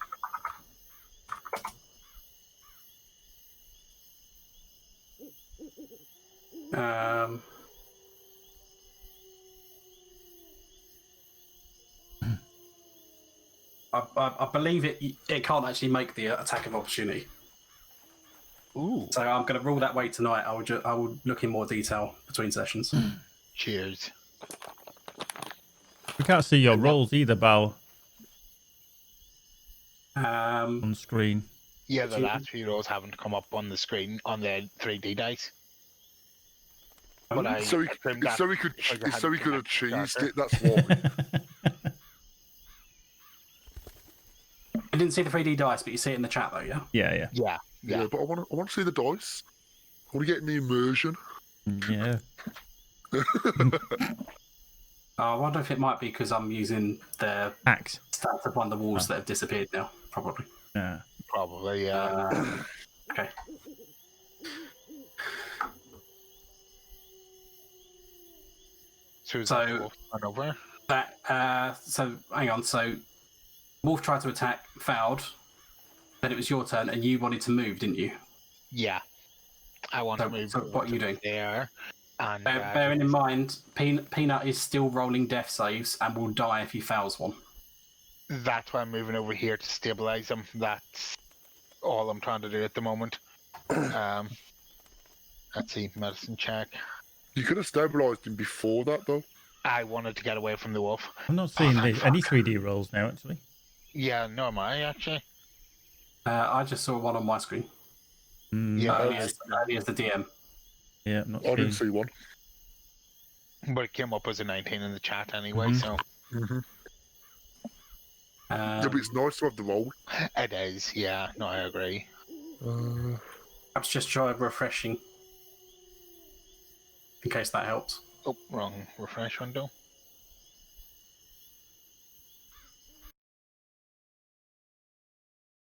I believe it can't actually make the attack of opportunity. Ooh. So I'm going to rule that way tonight. I will look in more detail between sessions. Cheers. We can't see your rolls either, Bal, Um, on screen. Yeah, the last few rolls haven't come up on the screen on the 3D dice. But I So he assumed that could because I had so he could have connected cheesed starter. it. That's why. I didn't see the 3D dice, but you see it in the chat though, yeah. Yeah. Yeah, Yeah, yeah. but I want to see the dice. I want to get in the immersion. Yeah. I wonder if it might be because I'm using the Axe. stats of one of the walls that have disappeared now. Probably. Yeah. Probably, yeah. Okay. So, is so- that wolf run over? That so hang on. So wolf tried to attack, failed. Then it was your turn, and you wanted to move, didn't you? Yeah. I want So- to move so what are you doing? there. And Bearing in mind, Peanut is still rolling death saves and will die if he fails one. that's why I'm moving over here to stabilize him. That's all I'm trying to do at the moment. Let's see, medicine check. You could have stabilized him before that, though. I wanted to get away from the wolf. I'm not seeing Oh, any 3D rolls now, actually. Yeah, no, am I actually? I just saw one on my screen. Yeah. Only as the DM. Yeah, I'm not I didn't seeing. see one. But it came up as a 19 in the chat anyway, Mhm. so Yeah, but it's nice to have the roll. it is. Yeah, no, I agree. Perhaps just try refreshing. In case that helps. Oh, wrong refresh window.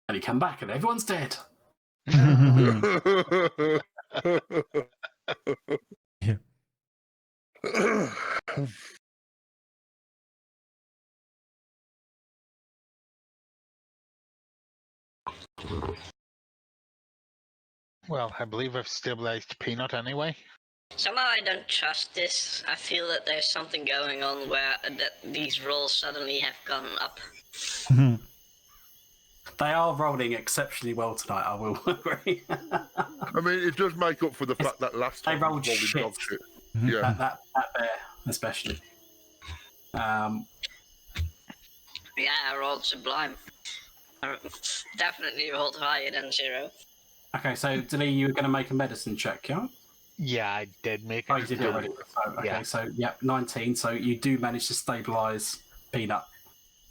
And you come back and everyone's dead. Yeah. Well, I believe I've stabilized Peanut anyway. Somehow I don't trust this. I feel that there's something going on where that these rolls suddenly have gone up. They are rolling exceptionally well tonight, I will agree. I mean, it does make up for the fact that last They time rolled we rolled shit. dog shit. Mhm. Yeah. that bear, especially. Yeah, I rolled sublime. I definitely rolled higher than 0. Okay, so Delee, you were going to make a medicine check, yeah? Yeah, I did make Oh, it. you did it already. So, okay, Yeah. so, 19. So you do manage to stabilise Peanut.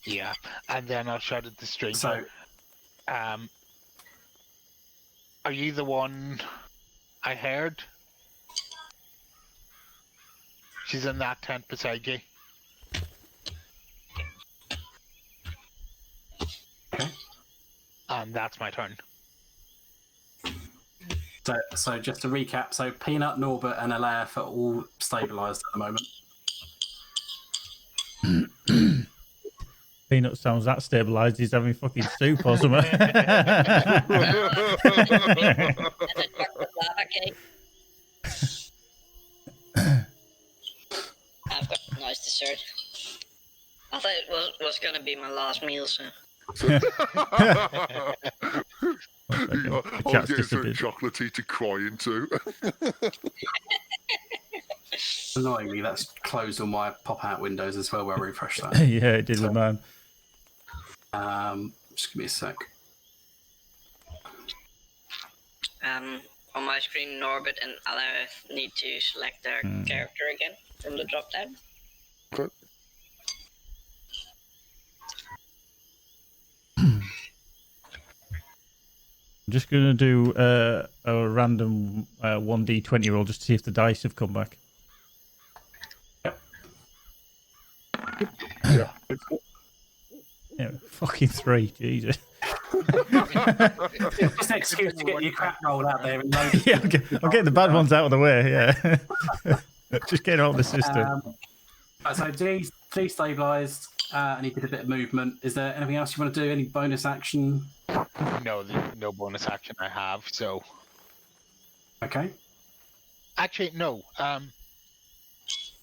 Yeah, and then I'll shout at the stranger. So, Are you the one I heard? She's in that tent beside you. Okay. And that's my turn. So just to recap, so Peanut, Norbert, and Alef are all stabilised at the moment. Peanut sounds that stabilised. He's having fucking soup or something. And a chocolate lava cake. I've got a nice dessert. I thought it was gonna be my last meal, so. I'm cat's getting so disappeared. chocolatey to cry into. Annoyingly, that's closed all my pop-out windows as well where I refresh that. Yeah, it did with mine. Just give me a sec. On my screen, Norbert and Aleph need to select their character again from the drop down. Okay. I'm just going to do a random 1d20 roll just to see if the dice have come back. Yeah. Yeah, fucking 3, Jesus. Just an excuse to get your crap rolled out there. And load Yeah, I'll get the bad ones out of the way, yeah. Just get out of the system. So destabilised, and he did a bit of movement. Is there anything else you want to do? Any bonus action? No, no bonus action I have. So Okay. actually, no.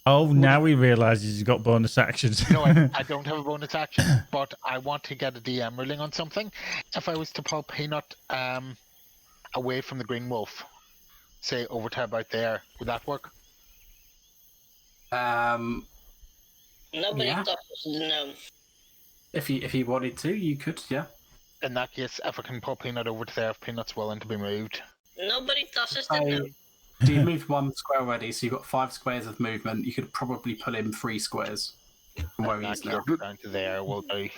Oh, now he realises he's got bonus actions. No, I don't have a bonus action, but I want to get a DM ruling on something. If I was to pull Peanut away from the Green Wolf, say over to about there, would that work? Um, Nobody Yeah. touches the gnome. if you wanted to, you could. Yeah. In that case, if I can pull Peanut over to there, if Peanut's willing to be moved. Nobody touches the So, gnome. so you moved 1 square already, so you've got 5 squares of movement. You could probably pull him 3 squares from where In he that is now. case, down to there will do.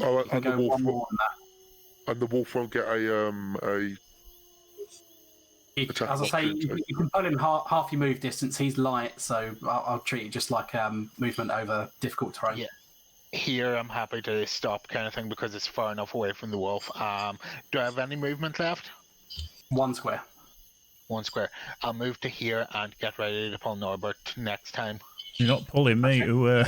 All right, You can and the go wolf, one more than that. and the wolf won't get a. Attack As I say, opportunity. you can pull him half your move distance. He's light, so I'll treat it just like movement over difficult terrain. Yeah. Here, I'm happy to stop kind of thing because it's far enough away from the wolf. Do I have any movement left? 1 square. 1 square. I'll move to here and get ready to pull Norbert next time. You're not pulling me, who...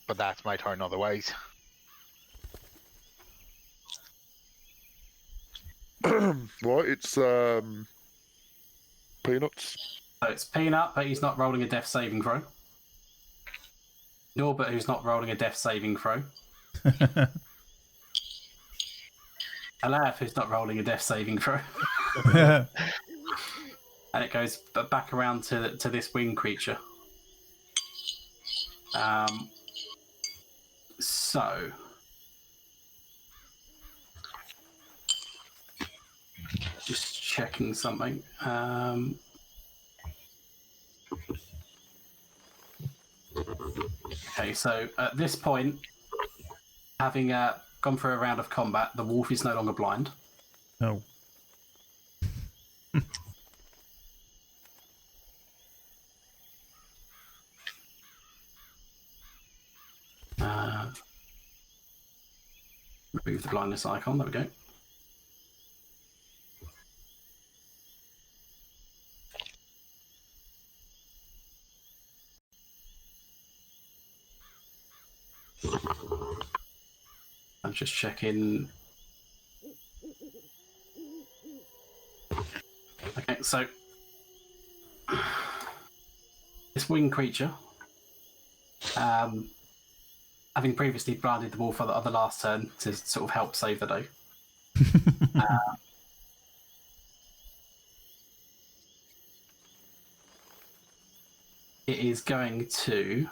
But that's my turn otherwise. Right, it's Peanuts. So it's Peanut, but he's not rolling a death saving throw. Norbert, who's not rolling a death saving throw. Alaf, who's not rolling a death saving throw. And it goes back around to this winged creature. So just checking something. Okay, so at this point, having gone through a round of combat, the wolf is no longer blind. No. Remove the blindness icon. There we go. I'm just checking. Okay, so this winged creature, having previously blinded the wolf on the last turn to sort of help save the day, it is going to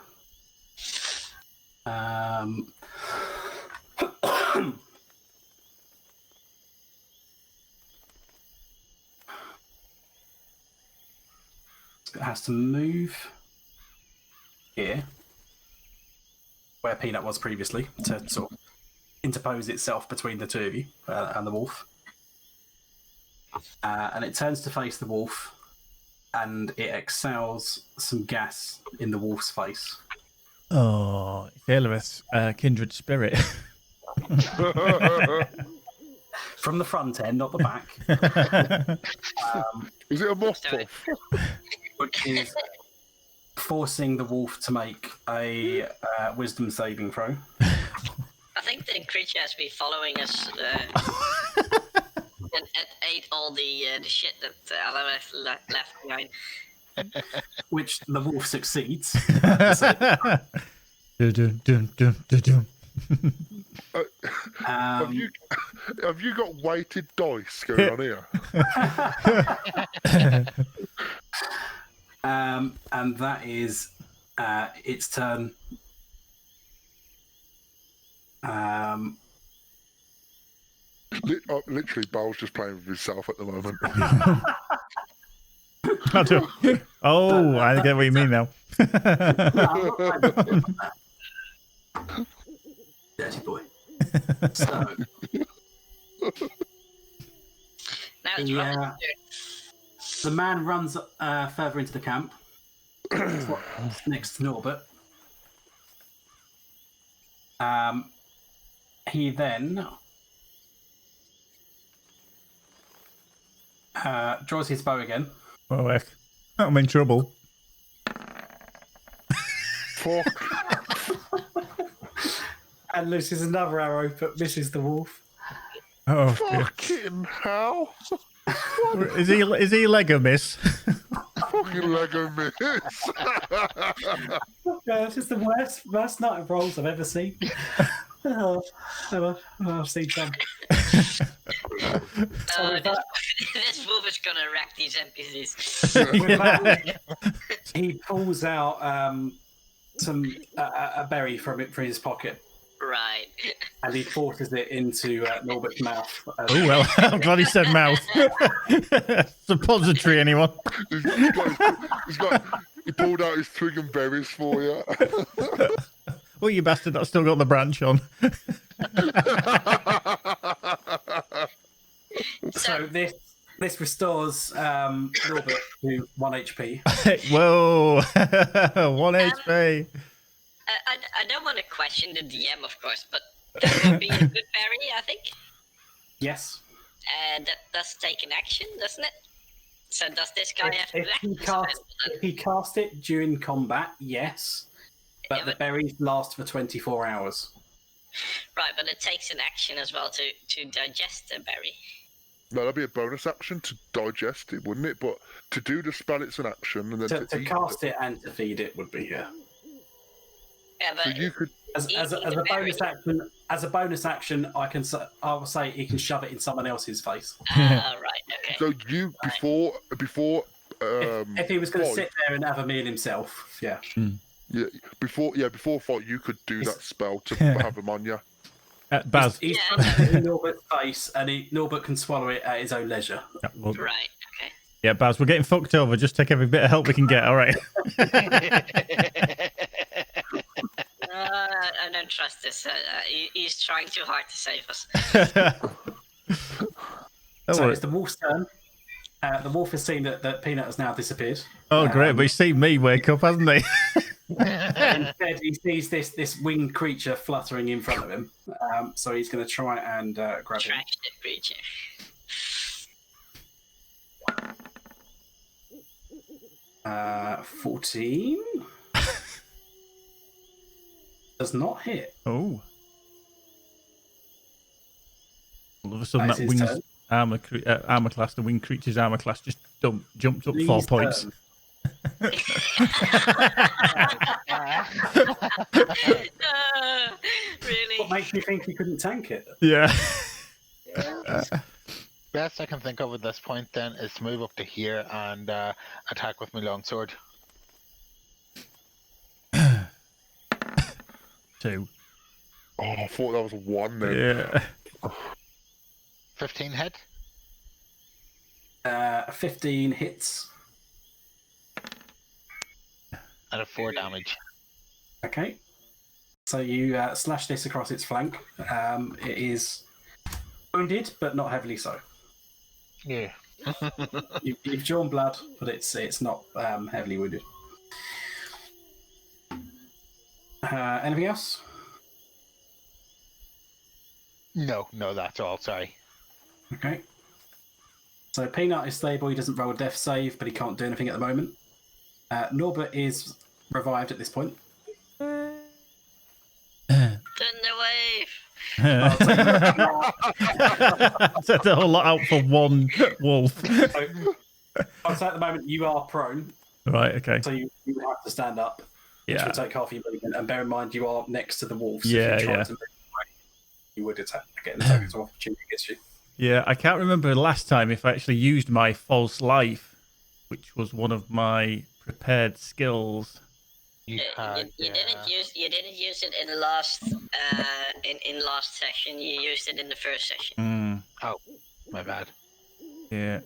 it has to move here where Peanut was previously to sort of interpose itself between the two of you and the wolf. And it turns to face the wolf and it exhales some gas in the wolf's face. Oh, Aelirith's kindred spirit. From the front end, not the back, Is it a moth Sorry. puff? which is forcing the wolf to make a wisdom saving throw. I think the creature has been following us and ate all the shit that Alareth left behind. Which the wolf succeeds. Dun, dun, dun, dun, dun, dun. Have you got weighted dice going on here? And that is its turn. Literally, Bale's just playing with himself at the moment. Oh, I get what you mean now. Dirty boy. So, Now it's Yeah. Robin's turn. the man runs further into the camp, next to Norbert. He then draws his bow again. Oh, heck. I'm in trouble. Fuck. And looses another arrow, but misses the wolf. Oh, dear. Fucking hell. Is he Lego miss? Fucking Lego miss. This is the worst night of rolls I've ever seen. I've seen some. with that- This wolf is gonna wreck these NPCs. With that, he pulls out a berry from his pocket, Right. and he forces it into Norbert's mouth. Oh, well, I'm glad he said mouth. Suppository, anyone? He pulled out his twig and berries for you. Oh, you bastard, that's still got the branch on. So this restores Norbert to 1 HP. Whoa, 1 HP. I don't want to question the DM, of course, but that would be a good berry, I think. Yes. That does take an action, doesn't it? So does this guy have to If act? he cast it during combat, yes. But Yeah, the but- berries last for 24 hours. Right, but it takes an action as well to digest the berry. No, that'd be a bonus action to digest it, wouldn't it? But to do the spell, it's an action, and then To eat cast it and to feed it would be Yeah, So but you could. as Eating a the bonus action. As a bonus action, I will say he can shove it in someone else's face. right, okay. So you before If he was going to fight, sit there and have a meal himself, yeah. before fight, you could do that spell to have them on you. Baz. He's Yeah. trying to put it in Norbert's face, and Norbert can swallow it at his own leisure. Yeah, well, Right, okay. yeah, Baz, we're getting fucked over. Just take every bit of help we can get, all right? I don't trust this. He's trying too hard to save us. Don't So worry. it's the wolf's turn. The wolf has seen that Peanut has now disappeared. Oh, great. But he's seen me wake up, hasn't he? Instead, he sees this winged creature fluttering in front of him. So he's going to try and grab him. Trash the creature. 14 does not hit. Oh. All of a sudden, That's that his winged turn. armor class, the winged creature's armor class, just jumped up 4 Lee's points. turn. Really? What makes you think he couldn't tank it? Yeah. Best I can think of at this point then is to move up to here and attack with my longsword. 2. Oh, I thought that was a 1 then. Yeah. 15 hit. 15 hits. And a 4 damage. Okay. So you slash this across its flank. It is wounded, but not heavily so. Yeah. You've drawn blood, but it's not heavily wounded. Anything else? No, that's all. Sorry. Okay. So Peanut is stable. He doesn't roll a death save, but he can't do anything at the moment. Norbert is revived at this point. Thunderwave! Set the whole lot out for one wolf. So at the moment, you are prone, Right, okay. so you have to stand up, which Yeah. will take half your movement. And bear in mind, you are next to the wolves. Yeah, if you tried yeah. to move away, you would get an attack of opportunity against you. Yeah, I can't remember last time if I actually used my false life, which was one of my prepared skills. You didn't use it in the last in last session. You used it in the first session. Mm, Oh, my bad. yeah.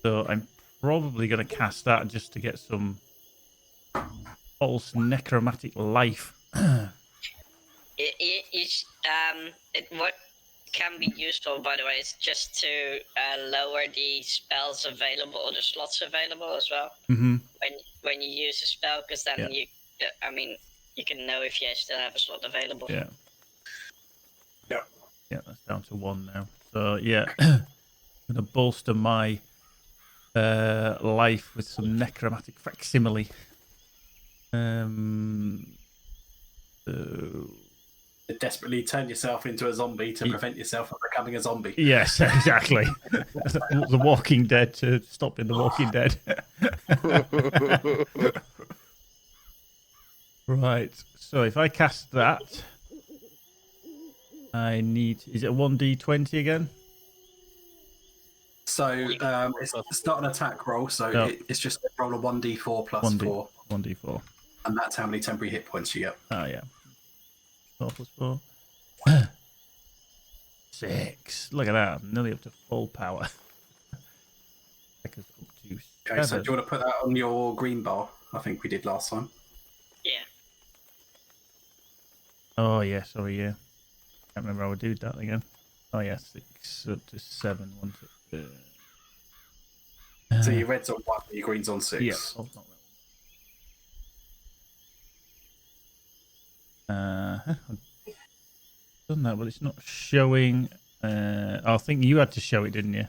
So I'm probably going to cast that just to get some false necromantic life. What can be useful, by the way, is just to lower the spells available, the slots available as well. Mm-hmm. When you use a spell, because then Yeah. you can know if you still have a slot available. Yeah. Yeah. Yeah, that's down to 1 now. So yeah, I'm gonna bolster my life with some necromantic facsimile. So... Desperately turn yourself into a zombie to prevent yourself from becoming a zombie. Yes, exactly. The Walking Dead to stop in The Walking Dead. Right. So if I cast that, I need. Is it a 1d20 again? So it's not an attack roll, so No. it's just a roll of 1d4 plus 4, 1d4. and that's how many temporary hit points you get. Oh yeah. 4 plus 4. 6. Look at that. I'm nearly up to full power. Take us up to Okay, so 7. do you want to put that on your green bar? I think we did last time. Yeah. Oh yeah, sorry, yeah. Can't remember how I do that again. Oh yeah, 6 up to 7. 1 to So your red's on 1, your green's on 6. yeah. Oh, not that one. I've done that, but it's not showing. I think you had to show it, didn't you?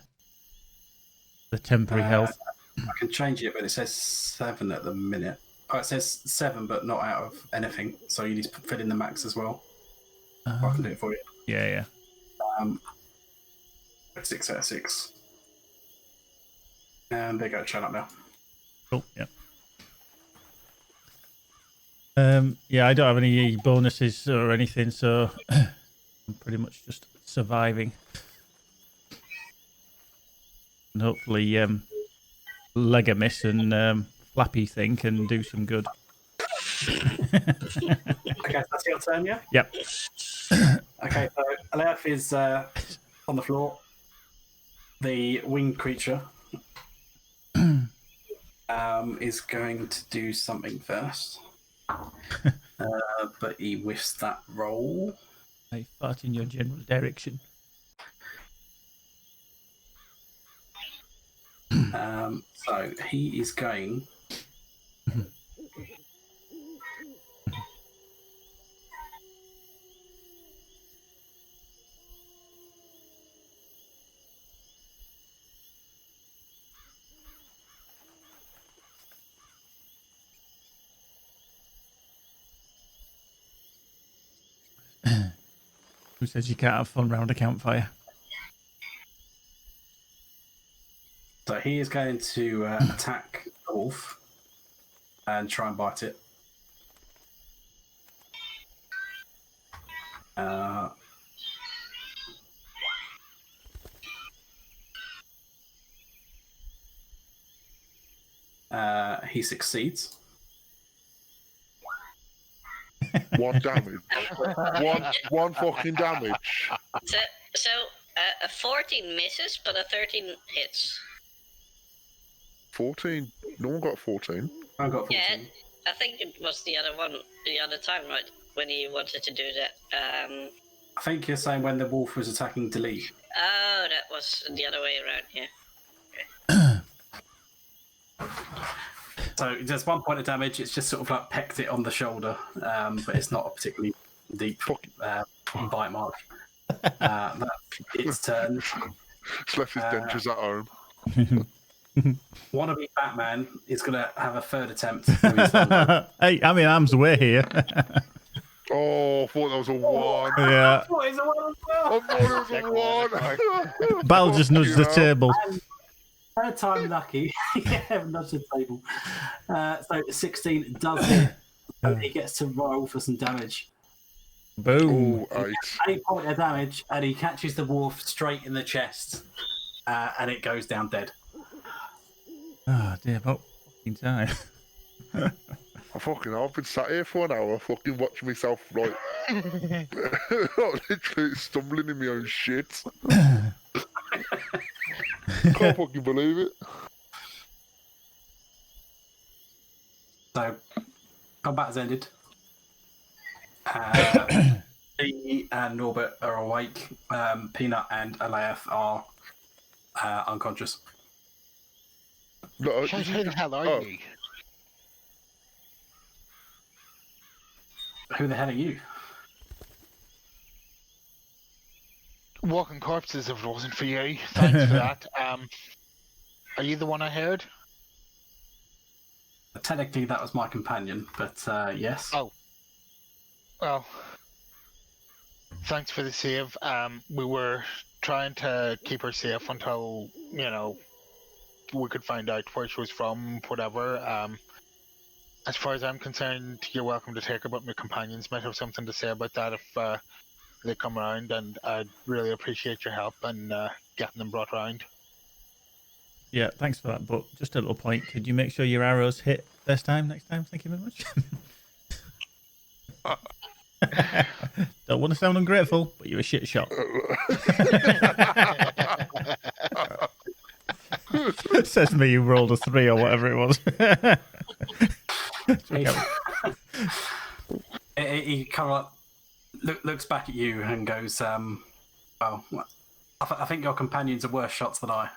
The temporary health. I can change it, but it says 7 at the minute. Oh, it says 7, but not out of anything. So you need to fill in the max as well. I can do it for you. Yeah, yeah. 6 out of 6. And there you go, shut up now. Cool. Yeah. Yeah, I don't have any bonuses or anything, so I'm pretty much just surviving. And hopefully, Legomis and Flappy thing can do some good. Okay, that's your turn, yeah? Yep. Okay, so Aleph is on the floor. The winged creature is going to do something first. But he whiffs that roll. I fart in your general direction. So he is going. Who says you can't have fun round a campfire? So he is going to attack the wolf and try and bite it. He succeeds. 1 damage. One fucking damage. So a 14 misses, but a 13 hits. 14. No one got 14. I got 14. Yeah, I think it was the other time, right? When he wanted to do that. I think you're saying when the wolf was attacking Delete. Oh, that was the other way around. Yeah. So there's 1 point of damage. It's just sort of like pecked it on the shoulder, but it's not a particularly deep bite mark. That's its turn. He's left his dentures at home. Wannabe Batman is going to have a third attempt. With his longbow. Hey, I mean, arm's way here. Oh, I thought that was a 1. Yeah. What is a one as well? I thought it was a 1. Bal just nudged the table. Third time lucky. Yeah, nudge the table. So 16 does hit. So he gets to roll for some damage. Boom. Oh, 8. 8 point of damage, and he catches the wolf straight in the chest, and it goes down dead. Oh, dear. About fucking time. I've been sat here for an hour fucking watching myself, like, literally stumbling in my own shit. Can't fucking believe it. So, combat has ended. Lee and Norbert are awake. Peanut and Alaeth are unconscious. No, Who the hell are oh. you? Who the hell are you? Walking corpses if it wasn't for you. Thanks for that. Are you the one I heard? Technically, that was my companion, but yes. Oh. Well, thanks for the save. We were trying to keep her safe until, we could find out where she was from, whatever. As far as I'm concerned, you're welcome to take her, but my companions might have something to say about that if they come around, and I'd really appreciate your help in getting them brought around. Yeah, thanks for that. But just a little point. Could you make sure your arrows hit next time? Thank you very much. Don't want to sound ungrateful, but you're a shit shot. Says me, you rolled a 3 or whatever it was. He kind of looks back at you and goes, "Well, I think your companions are worse shots than I."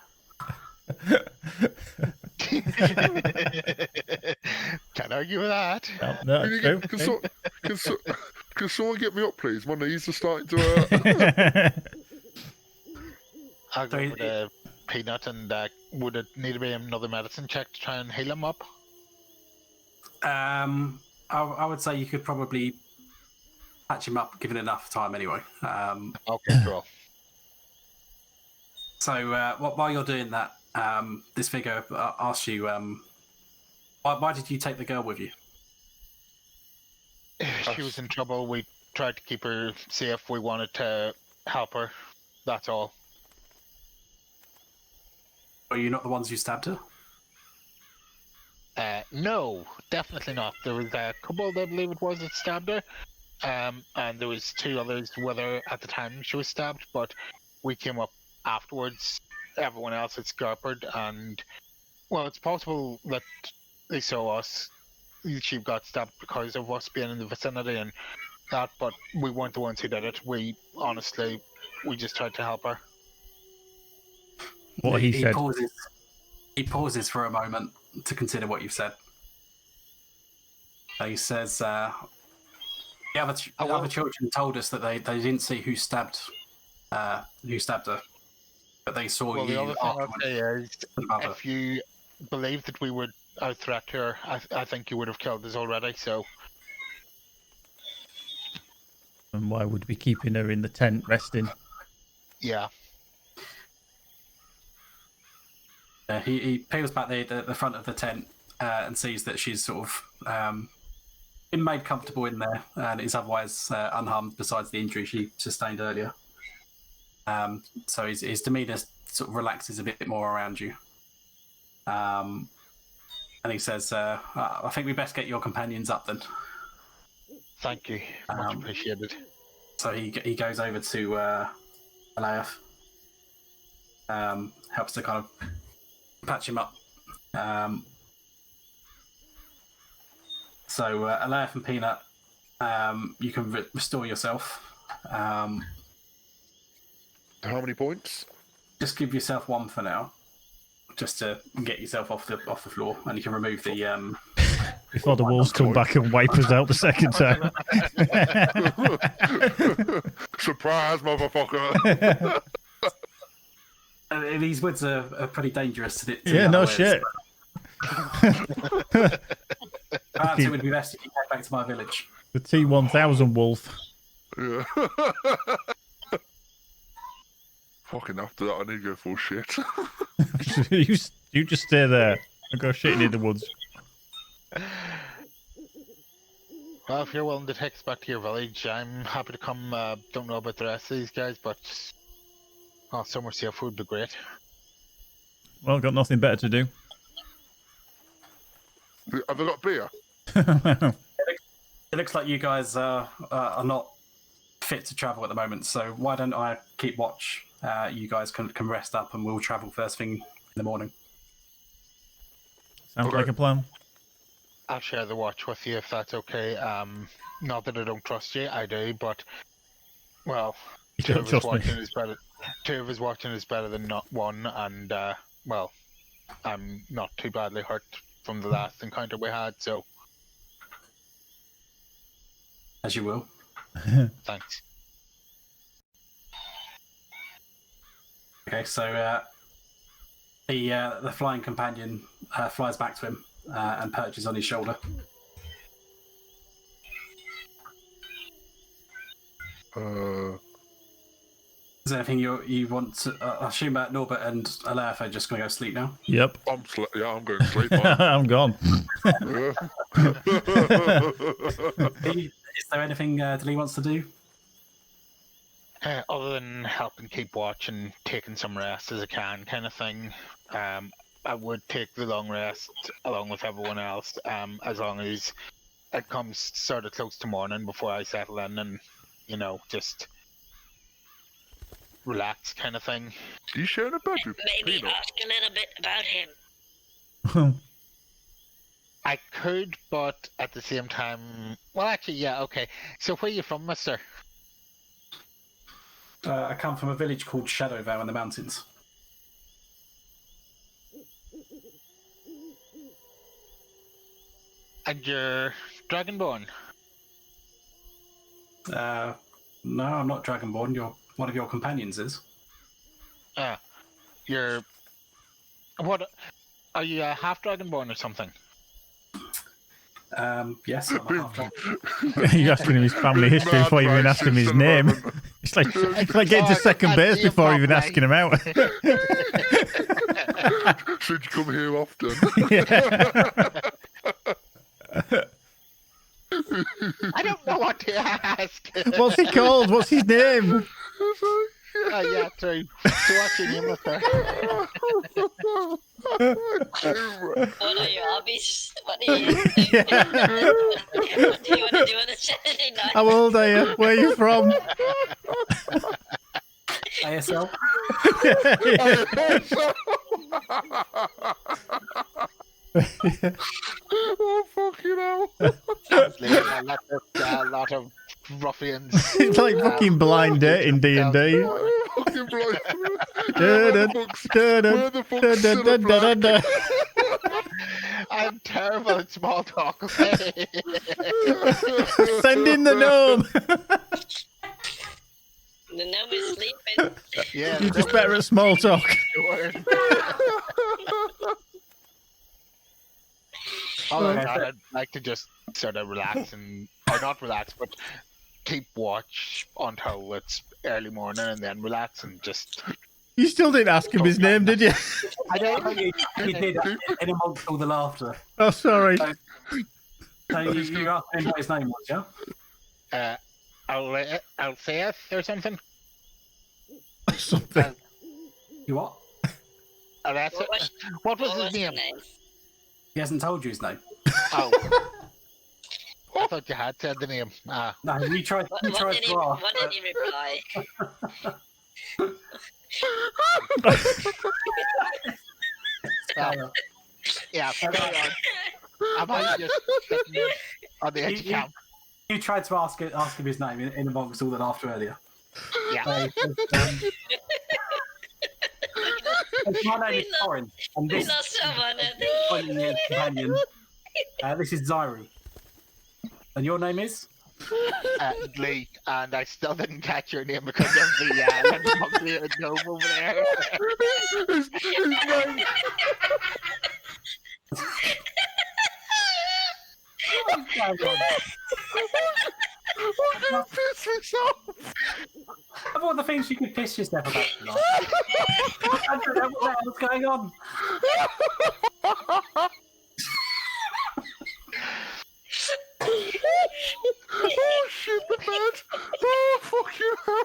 Can't argue with that. No, Can, true. can someone get me up, please? My knees are starting to hurt. I'll go So with a peanut, and would it need to be another medicine check to try and heal him up? I would say you could probably patch him up, given enough time anyway. Okay, cool. So while you're doing that, this figure asks you, why did you take the girl with you? She was in trouble. We tried to keep her safe. We wanted to help her. That's all. Are you not the ones who stabbed her? No, definitely not. There was a couple, I believe it was, that stabbed her. And there was 2 others with her at the time she was stabbed, but we came up afterwards. Everyone else had scarpered, and, well, it's possible that they saw us. She got stabbed because of us being in the vicinity and that, but we weren't the ones who did it. We just tried to help her. What he said. He pauses for a moment to consider what you've said. He says, the other children told us that they didn't see who stabbed her, but they saw Well, you. the other thing I'll afterwards. say is, the mother. if you believe that we would out-threat her, I think you would have killed us already, so... And why would we be keeping her in the tent resting? Yeah. He peels back the front of the tent and sees that she's sort of been made comfortable in there and is otherwise unharmed besides the injury she sustained earlier. So his demeanour sort of relaxes a bit more around you. And he says, I think we best get your companions up then. Thank you. Much appreciated. So he goes over to Alaeth, helps to kind of patch him up. So Alaeth and Peanut, you can restore yourself. How many points? Just give yourself 1 for now, just to get yourself off the floor, and you can remove the Before the wolves come back and wipe us out the second time. Surprise, motherfucker! These woods are pretty dangerous. To Yeah, no shit. Perhaps it would be best if you head back to my village. The T1000 wolf. Yeah. Fucking after that, I need to go full shit. you just stay there and go shitting in the woods. Well, if you're willing to take us back to your village, I'm happy to come. Don't know about the rest of these guys, but somewhere safe would be great. Well, got nothing better to do. Have they got beer? It looks like you guys are not fit to travel at the moment, so why don't I keep watch? You guys can rest up and we'll travel first thing in the morning. Sounds Okay. like a plan. I'll share the watch with you if that's okay. Not that I don't trust you, I do, but well, You two don't of us trust me. watching is better. Two of us watching is better than not one, and well, I'm not too badly hurt from the last encounter we had, so As you will. thanks. Okay, so the flying companion flies back to him and perches on his shoulder. Is there anything you want to? I assume that Norbert and Alef are just going to go sleep now. Yep. I'm going to sleep. Man. I'm gone. Yeah. Is there anything Lee wants to do? Other than helping keep watch and taking some rest as I can, kind of thing. I would take the long rest along with everyone else, as long as it comes sort of close to morning before I settle in and, just relax, kind of thing. Are you sharing a bed with Maybe Peanut? ask a little bit about him. I could, but at the same time, well, actually, yeah, okay. So where are you from, mister? I come from a village called Shadowvale in the mountains. And you're Dragonborn? No, I'm not Dragonborn. One of your companions is. You're... What? Are you a half Dragonborn or something? Yes, I'm a half dragon. You're asking him his family history before you even ask him his name. It's like getting to second base before even asking him out. Should you come here often? I don't know what to ask. What's he called? What's his name? Yeah, true. So what's your name, mister? What are your hobbies? What do you what do you want to do on a Saturday night? How old are you? Where are you from? ASL. Oh, fucking hell. A lot of ruffians. It's like fucking blind date in D&D. Fucking blind. Where Where the fuck's Cineplex? I'm terrible at small talk, okay? Send in the gnome. The gnome is sleeping. Yeah. You're just better at small talk. I'd like to just sort of relax or not relax, but keep watch until it's early morning and then relax and just... You still didn't ask him his name, did you? I don't think you did in amongst all the laughter. Oh, sorry. So you asked him what his name was, yeah? Altheus or something? Something. You what? What was his name? He hasn't told you his name. Oh. I thought you had said the name. No, you tried What to did he ask. reply? Yeah, carry on. I might just sitting on the edge of camp. You tried to ask him his name in amongst all the laughter earlier. Yeah. My name is Corin, and We this lost someone, I is think. companion. This is Zyru. And your name is? Lee, and I still didn't catch your name because of the gnome over there. His name. I'm gonna piss myself. Of all the things you could piss yourself about tonight. I don't know what the hell's going on. Oh shit, the bed! Oh fucking hell!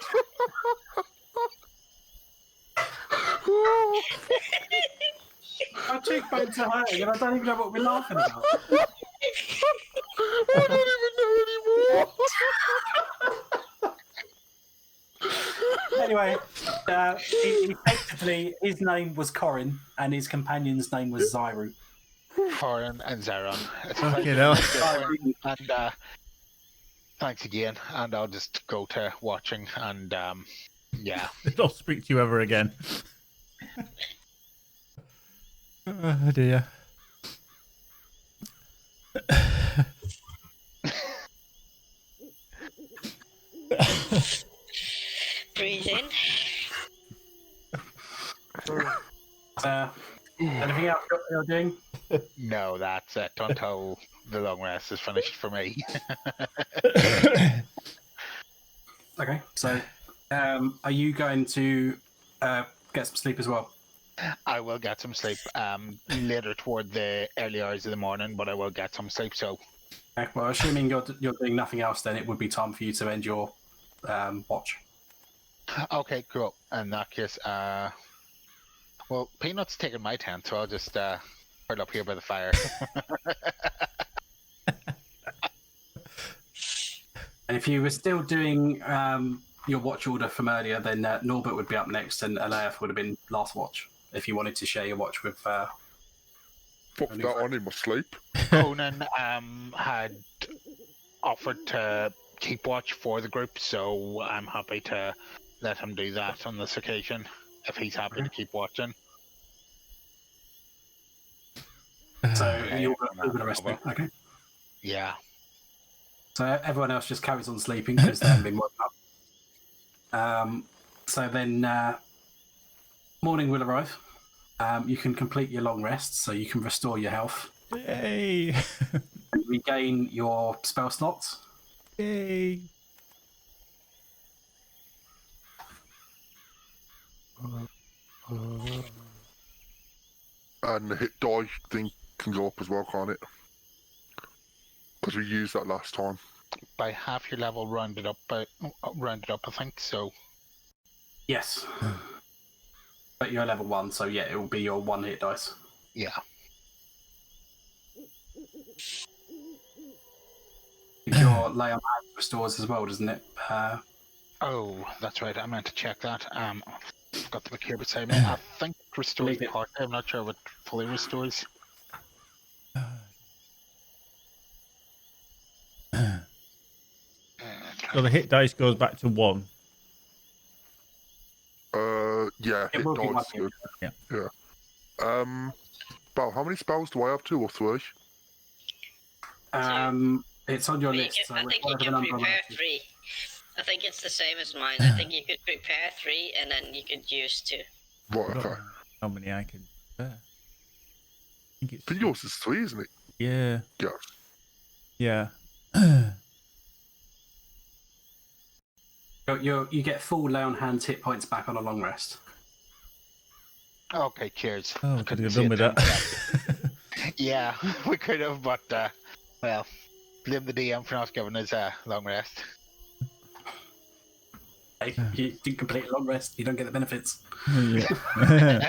Oh, My cheekbones are hurting and I don't even know what we're laughing about. I don't even know anymore. Anyway, effectively, his name was Corin and his companion's name was Zyru. Corin and Zeron. Fucking hell. And thanks again. And I'll just go to watching and yeah. I'll speak to you ever again. Oh dear. Breathe in. Anything else you're doing? No, that's it until the long rest is finished for me. Okay, so are you going to get some sleep as well? I will get some sleep later toward the early hours of the morning, but I will get some sleep. So, Okay, well, assuming you're doing nothing else, then it would be time for you to end your watch. okay, cool. In that case, well, Peanut's taking my tent, so I'll just curl up here by the fire. And if you were still doing your watch order from earlier, then Norbert would be up next, and Aleath would have been last watch. If you wanted to share your watch with, Fuck that on in my sleep. Conan had offered to keep watch for the group, so I'm happy to let him do that on this occasion if he's happy to keep watching. so yeah, you're yeah, going to rest me. Okay. Yeah. So everyone else just carries on sleeping because they haven't been woken up. So then morning will arrive. You can complete your long rest, so you can restore your health. Yay! And regain your spell slots. Yay! And the hit die thing can go up as well, can't it? Because we used that last time. By half your level rounded up, I think, so. Yes. But you're level 1, so yeah, it will be your 1 hit dice. Yeah. Your lay on hands restores as well, doesn't it? Oh, that's right. I meant to check that. I've got the book here beside me. I think it restores Leave it. part. I'm not sure what fully restores. So the hit dice goes back to 1. Yeah, It hit will be dice. 1 Good. hit. Yeah. Well, how many spells do I have? 2 or 3? It's on your You list. can- So I think you whatever the can number on prepare that is. 3. I think it's the same as mine. I think you could prepare 3 and then you could use 2. Right, I don't okay. know how many I can. I think it's. I think yours is 3, isn't it? Yeah. Yeah. Yeah. You get full lay on hands hit points back on a long rest. Okay, cheers. Oh, I could couldn't have see done it with then. that. Yeah, we could have, but well, blame the DM for not giving us a long rest. Hey, you didn't complete a long rest, you don't get the benefits. Yeah.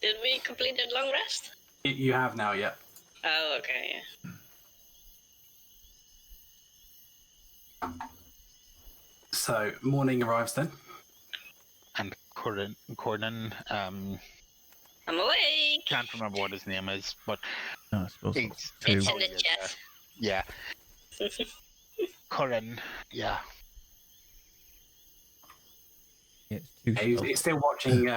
Did we complete a long rest? You have now, yeah. Oh, okay, yeah. So morning arrives then. And Cornan, I'm awake! can't remember what his name is, but No, I suppose he's it's 2. It's in Oh, the yeah, chat. yeah, Corin, yeah. It's 2 Yeah, he's spells. still watching.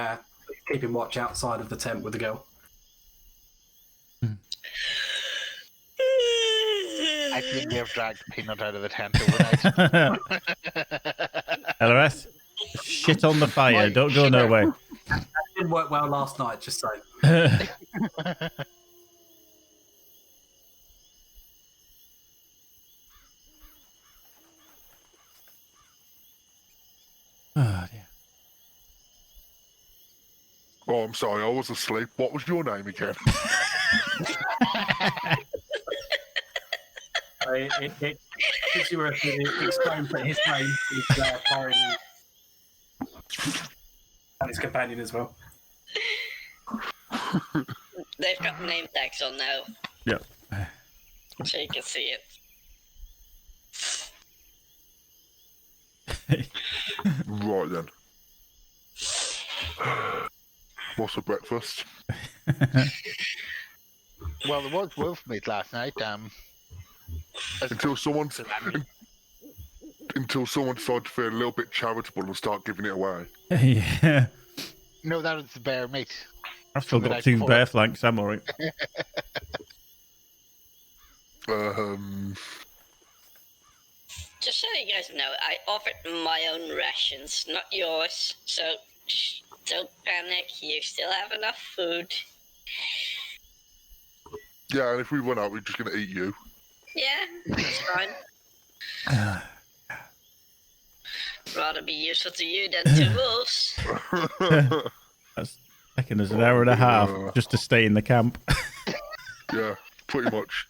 keeping watch outside of the tent with the girl. I think they've dragged Peanut out of the tent overnight. LRS, shit on the fire. Right, Don't go shit. nowhere. That didn't work well last night, just saying. Oh, dear. Oh, I'm sorry, I was asleep. What was your name again? Since you were explained that his name is Corin and his companion as well. They've got name tags on now, Yep. so you can see it. Right then. What's for breakfast? Well, there was wolf meat last night. Until someone decided to feel a little bit charitable and start giving it away. Yeah. No, that was the bear meat. I've still The got night 2 before. bear flanks. I'm alright. Just so you guys know, I offered my own rations, not yours. So don't panic. You still have enough food. Yeah, and if we run out, we're just gonna eat you. Yeah, it's fine. Rather be useful to you than to wolves. That's taking us an hour and a half Yeah. just to stay in the camp. Yeah, pretty much.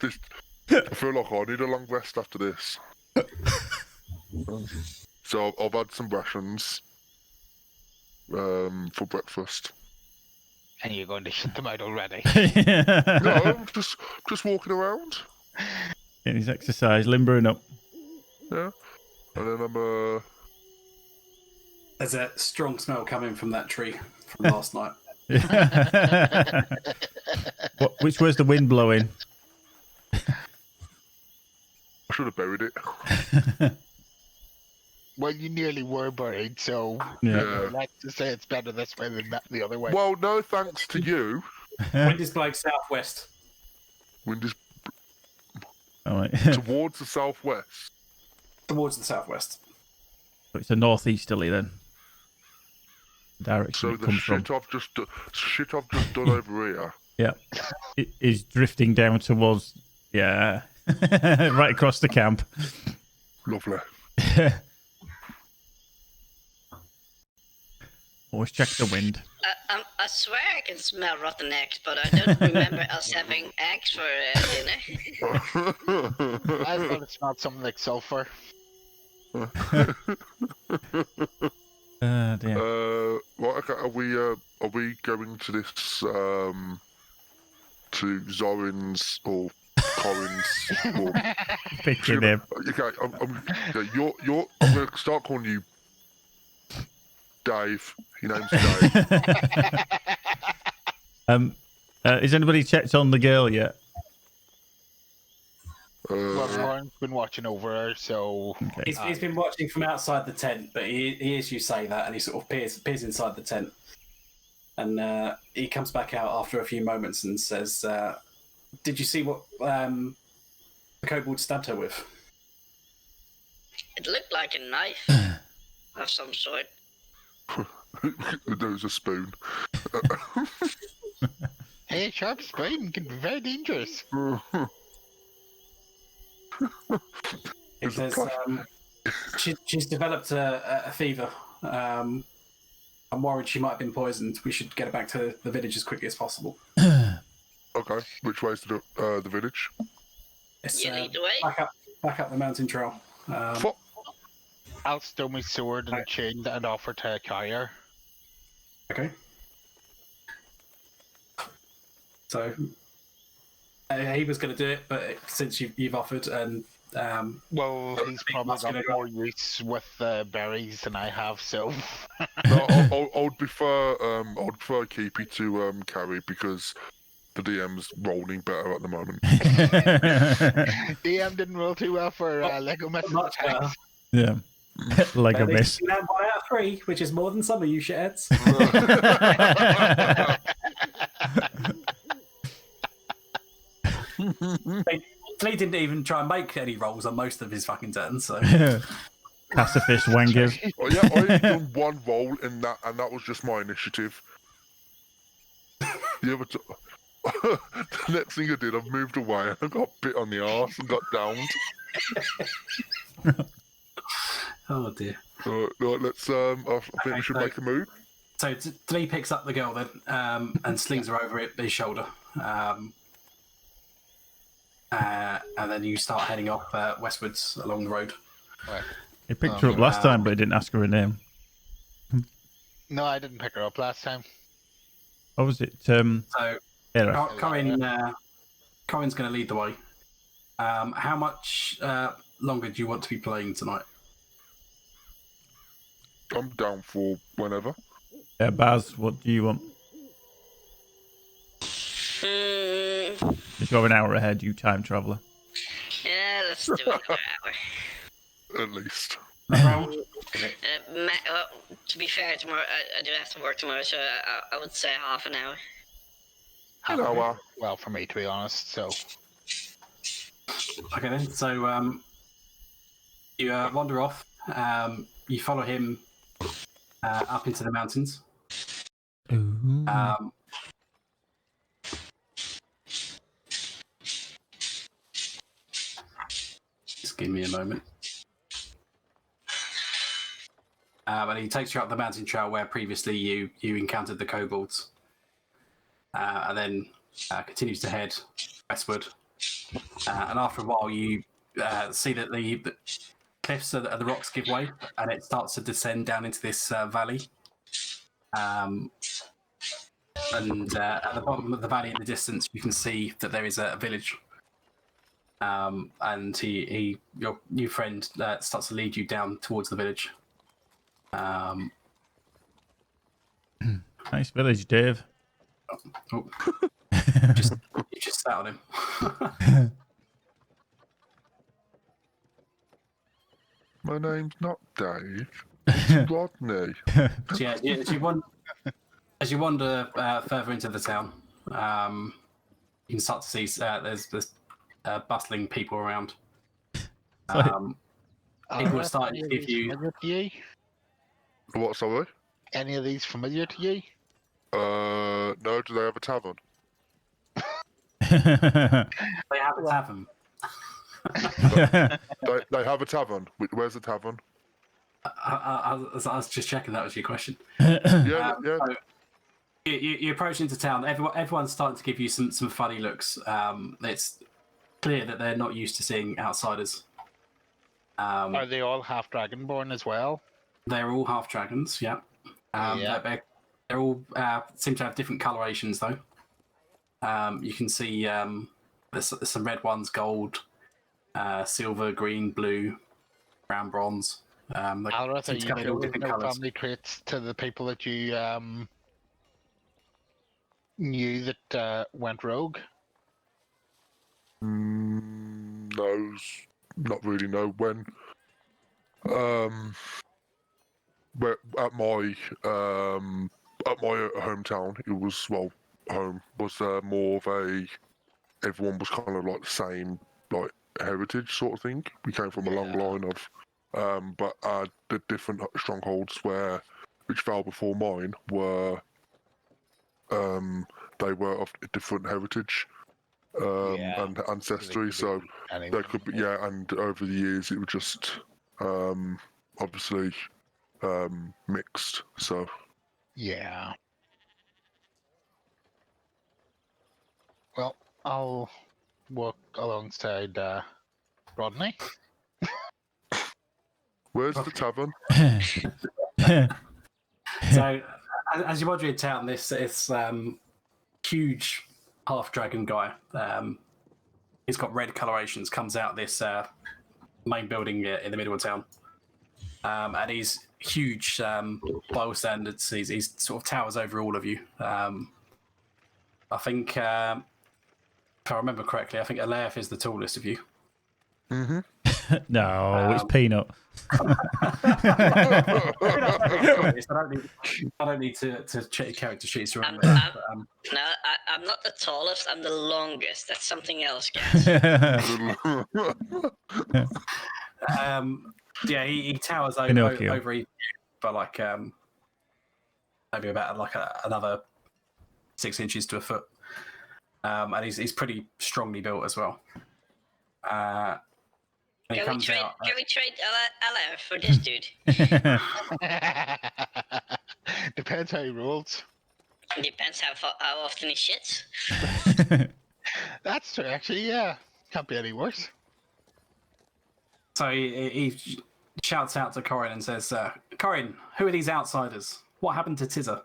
I feel like I need a long rest after this. So I've had some rations for breakfast. And you're going to shit them out already. No, I'm just walking around. Getting his exercise, limbering up. Yeah, and then I'm There's a strong smell coming from that tree from last night. Which way's the wind blowing? I should have buried it. Well, you nearly were buried, so Yeah. let's just say it's better this way than the other way. Well, no thanks to you. Wind is blowing southwest. Wind is All right. towards the southwest. Towards the southwest. So it's a northeasterly then. Direction So it the comes from. shit I've just done over here. Yeah. It is drifting down towards, yeah, right across the camp. Lovely. Always check the wind. I swear I can smell rotten eggs, but I don't remember us having eggs for dinner. I thought it smelled something like sulfur. Dear. Right, okay, are we going to this to Zorin's or Corin's or Pick your name. okay, I'm gonna start calling you Dave. Your name's Dave. Has anybody checked on the girl yet? Well, Lauren's been watching over her, so Okay. He's been watching from outside the tent, but he hears you say that, and he sort of peers inside the tent, and he comes back out after a few moments and says, "Did you see what the kobold stabbed her with?" It looked like a knife of some sort. There was a spoon. hey, a sharp spoon can be very dangerous. It says she's developed a fever. I'm worried she might have been poisoned. We should get her back to the village as quickly as possible. Okay, which way's the village? It's, You lead the way. back up the mountain trail. Fuck. I'll stow my sword and chain and offer to carry her. Okay. So he was going to do it, but since you've offered, and Well, he's probably That's gonna got more use with berries than I have, so No, I would prefer Keepy to carry because the DM's rolling better at the moment. DM didn't roll too well for Lego Mythos. much better. Yeah. Lego At least miss. you land 1 out of 3, which is more than some of you shitheads. Lee didn't even try and make any rolls on most of his fucking turns, so. Pacifist wangers. Oh, yeah, I only done one roll in that, and that was just my initiative. The other the next thing I did, I moved away and I got bit on the arse and got downed. Oh dear. Right, let's. I think we should make a move. So Lee picks up the girl then and slings her over his shoulder. And then you start heading off westwards along the road. Right. He picked her up last time, but he didn't ask her name. No, I didn't pick her up last time. What was it? So Era. Corin's going to lead the way. How much longer do you want to be playing tonight? I'm down for whenever. Baz, what do you want? If you're an hour ahead, you time traveller. Yeah, let's do another hour. At least. Well, to be fair, tomorrow I do have to work tomorrow, so I would say half an hour. An hour. Well, for me, to be honest, so. Okay then, so you wander off. You follow him up into the mountains. Ooh. Just give me a moment. And he takes you up the mountain trail where previously you encountered the kobolds. And then continues to head westward. And after a while, you see that the cliffs and the rocks give way, and it starts to descend down into this valley. And at the bottom of the valley in the distance, you can see that there is a village. And your new friend starts to lead you down towards the village. Nice village, Dave. Oh. you just sat on him. My name's not Dave. It's Rodney. So yeah, as you wander further into the town, you can start to see there's bustling people around. People are starting to give you. Familiar to you? What, sorry? Any of these familiar to you? No, do they have a tavern? They have a tavern. They have a tavern. Where's the tavern? I was just checking that was your question. Yeah, yeah. So you approach into town. Everyone's starting to give you some funny looks. It's clear that they're not used to seeing outsiders. Are they all half dragonborn as well? They're all half dragons. Yeah. Yeah. They're all seem to have different colorations though. You can see there's some red ones, gold, silver, green, blue, brown, bronze. Alrath, are seem to you come in all sure there's different no colours. family traits to the people that you knew that went rogue? No, not really. No, when at my hometown, it was home was more of a. Everyone was kind of like the same, like heritage sort of thing. We came from a long line of, but the different strongholds which fell before mine were, they were of a different heritage. And ancestry, so there could be and over the years it was just obviously mixed. So Yeah. Well, I'll work alongside Rodney. where's the tavern? So as you wander in town, this huge half dragon guy. He's got red colorations. Comes out this main building in the middle of town, and he's huge by all standards. He's sort of towers over all of you. I think, if I remember correctly, I think Alef is the tallest of you. Mm-hmm. No, it's Peanut. I don't need to check your character sheets to remember. No, I'm not the tallest. I'm the longest. That's something else, guys. Yeah, he towers Pinocchio. over you by like maybe about like another 6 inches to a foot, and he's pretty strongly built as well. And he Can comes we out. trade LR for this dude? Depends how he rolls. Depends how often he shits. That's true, actually. Yeah, can't be any worse. So he shouts out to Corin and says, "Corin, who are these outsiders? What happened to Tizza?"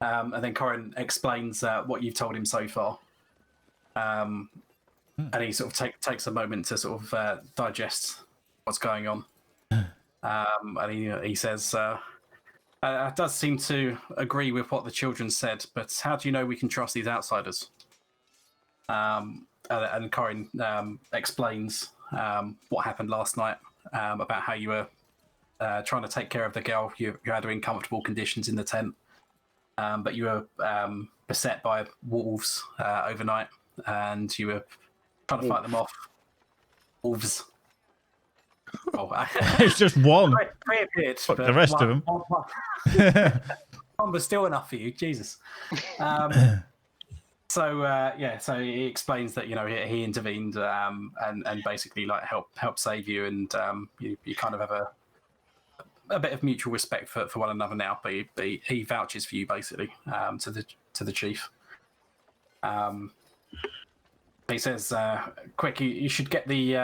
And then Corin explains what you've told him so far. And he sort of takes a moment to sort of digest what's going on. And he says, "It does seem to agree with what the children said, but how do you know we can trust these outsiders?" And Corin explains what happened last night, about how you were trying to take care of the girl. You had her in comfortable conditions in the tent, but you were beset by wolves overnight, and you were trying to fight them off. Wolves. Oh, It's just one. reappeared, Fuck but the rest of them. One was still enough for you, Jesus. So he explains that he intervened and basically like helped save you, and you kind of have a bit of mutual respect for one another now. But he vouches for you basically to the chief. He says, "Quick, you should get take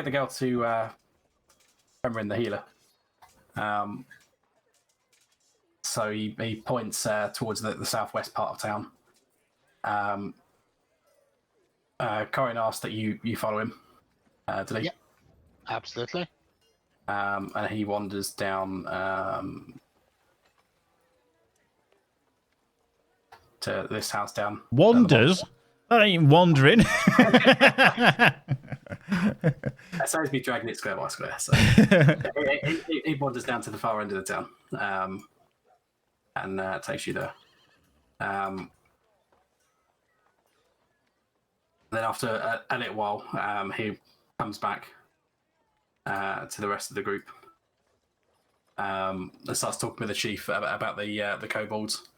the girl to Remerin the healer." So he points towards the southwest part of town. Corin asked that you follow him. Did he? Yep. Absolutely. And he wanders down to this house down. Wanders? That ain't wandering. So he's been dragging it square by square. So he wanders down to the far end of the town, and takes you there. Then after a little while, he comes back to the rest of the group. And starts talking with the chief about the kobolds.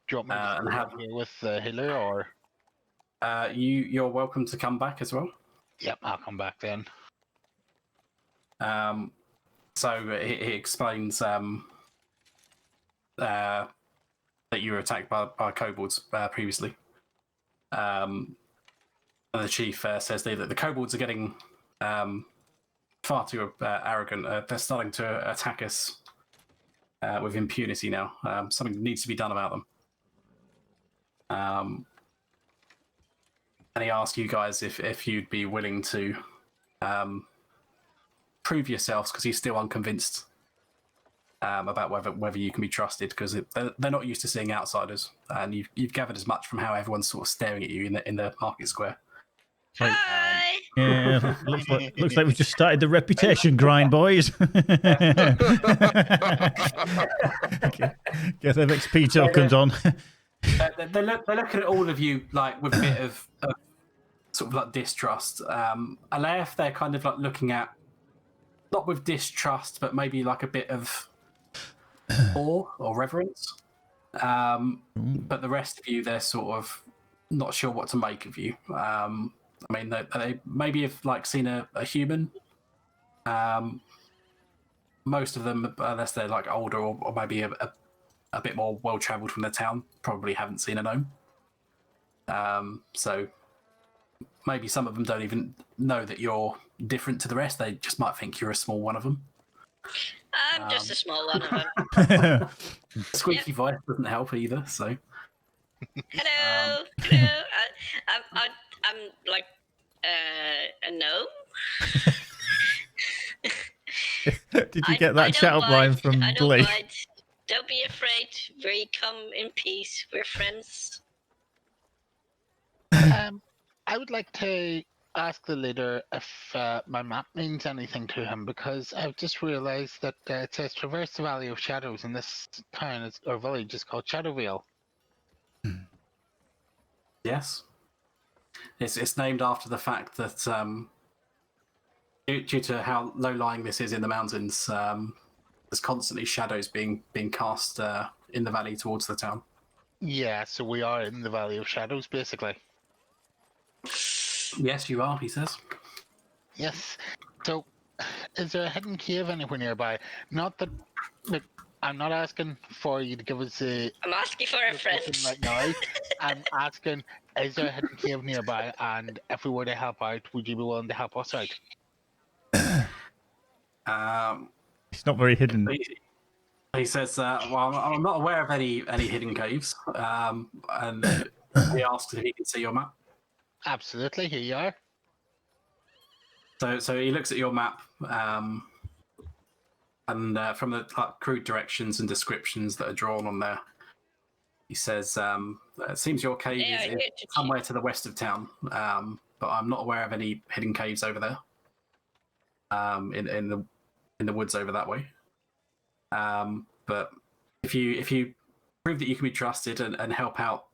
Do you want me to and stay have- here with the healer, or? You're welcome to come back as well. Yep, I'll come back then. So he explains that you were attacked by kobolds previously. And the chief says that the kobolds are getting far too arrogant. They're starting to attack us with impunity now. Something needs to be done about them. And he asked you guys if you'd be willing to prove yourselves, because he's still unconvinced about whether you can be trusted, because they're not used to seeing outsiders, and you've gathered as much from how everyone's sort of staring at you in the market square. Hi. Yeah, looks like we've just started the reputation grind, boys. Get them XP tokens on. They're looking at all of you like with a bit of sort of like distrust. Aleph, they're kind of like looking at, not with distrust, but maybe like a bit of awe or reverence. But the rest of you, they're sort of not sure what to make of you. I mean, they maybe have like seen a human. Most of them, unless they're like older or maybe a bit more well-travelled from the town, probably haven't seen a gnome. So maybe some of them don't even know that you're different to the rest. They just might think you're a small one of them. I'm just a small one of them. Squeaky voice doesn't help either. So Hello. Hello. I'm like a gnome. Did you get that shout line from I don't Glee? mind. Don't be afraid. We come in peace. We're friends. I would like to ask the leader if my map means anything to him? Because I've just realised that it says traverse the Valley of Shadows, and this town or village is called Shadowvale. Yes. It's named after the fact that due to how low-lying this is in the mountains, there's constantly shadows being cast in the valley towards the town. Yeah, so we are in the Valley of Shadows, basically. Yes, you are, he says. Yes. So, is there a hidden cave anywhere nearby? Not that, look, I'm not asking for you to give us a I'm asking for a friend. location right now. I'm asking, is there a hidden cave nearby? And if we were to help out, would you be willing to help us out? It's not very hidden. He says, well, I'm not aware of any hidden caves. And he asks if he can see your map. Absolutely, here you are. So he looks at your map, and from the crude directions and descriptions that are drawn on there, he says, it seems your cave is somewhere to the west of town, but I'm not aware of any hidden caves over there, in the woods over that way. But if you prove that you can be trusted and help out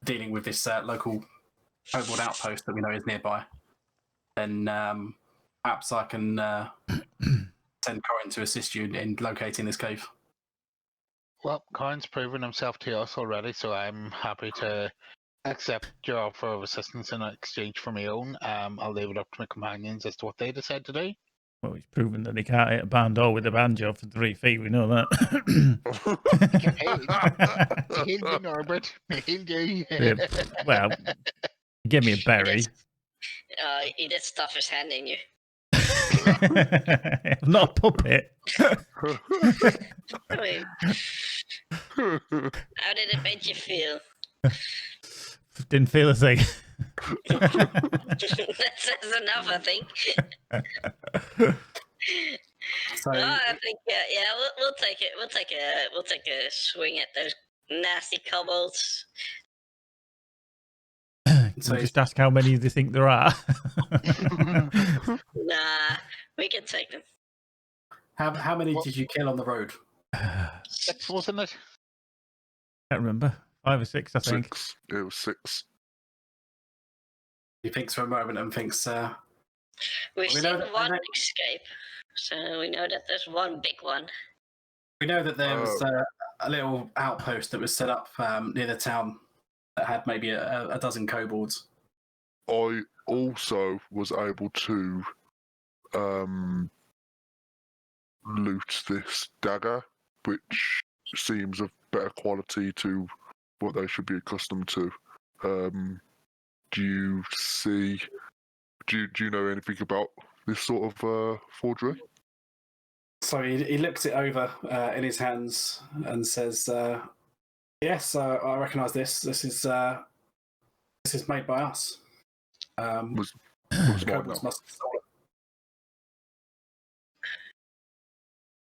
dealing with this local kobold outpost that we know is nearby, then perhaps I can send Corin to assist you in locating this cave. Well, Corin's proven himself to us already, so I'm happy to accept your offer of assistance in exchange for my own. I'll leave it up to my companions as to what they decide to do. Well, he's proven that he can't hit a barn door with a banjo for 3 feet. We know that. He'll be Norbert. He'll do. Yeah, well, give me a berry. He did stuff his hand in you. I'm not a puppet. I mean, how did it make you feel? Didn't feel a thing. That says enough, I think. So, No, I think we'll take it. We'll take a swing at those nasty kobolds. So just ask how many they think there are. Nah, we can take them. how many did you kill on the road? 6, wasn't it? Can't remember. 5 or 6, I think. 6. It was 6. He thinks for a moment and thinks, We've We seen know that- one escape, so we know that there's one big one. we know that there was a little outpost that was set up near the town that had maybe a dozen kobolds. I also was able to loot this dagger, which seems of better quality to what they should be accustomed to. Do you see? Do you know anything about this sort of forgery? So he looks it over in his hands and says, "Yes, I recognise this. This is made by us. Was The mine kobolds now? must have stolen it."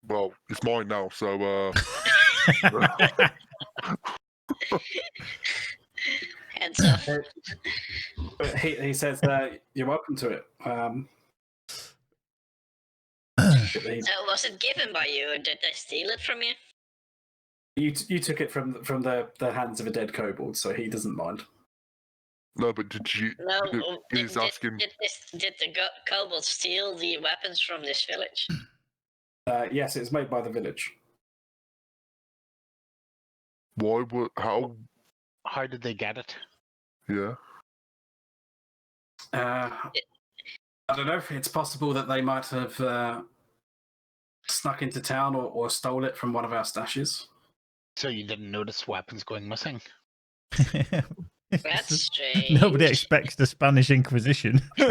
Well, it's mine now, so Hands off. But he says, "You're welcome to it." So was it given by you, or did they steal it from you? You took it from the hands of a dead kobold, so he doesn't mind. no. But did you? No. He's asking. Did the kobolds steal the weapons from this village? Yes, it's made by the village. Why would? How? How did they get it? Yeah. I don't know if it's possible that they might have snuck into town or stole it from one of our stashes. So you didn't notice weapons going missing? That's strange. Nobody expects the Spanish Inquisition. We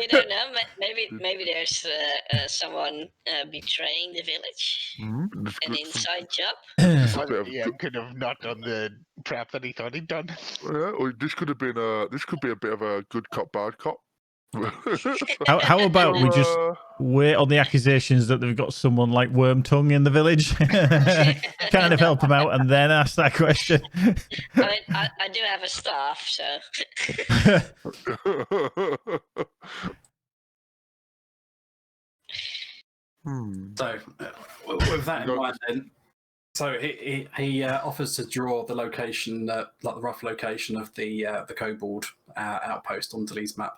don't know. Maybe there's someone betraying the village. An inside job. It's a bit of Yeah, could have not done the prep that he thought he'd done. yeah, or this could have been this could be a bit of a good cop, bad cop How about we just Uh, wait on the accusations that they've got someone like Wormtongue in the village? Kind of help them out and then ask that question. I mean, I do have a staff, so. So, with that in mind, then, so he offers to draw the location, like the rough location of the kobold outpost on Delee's map,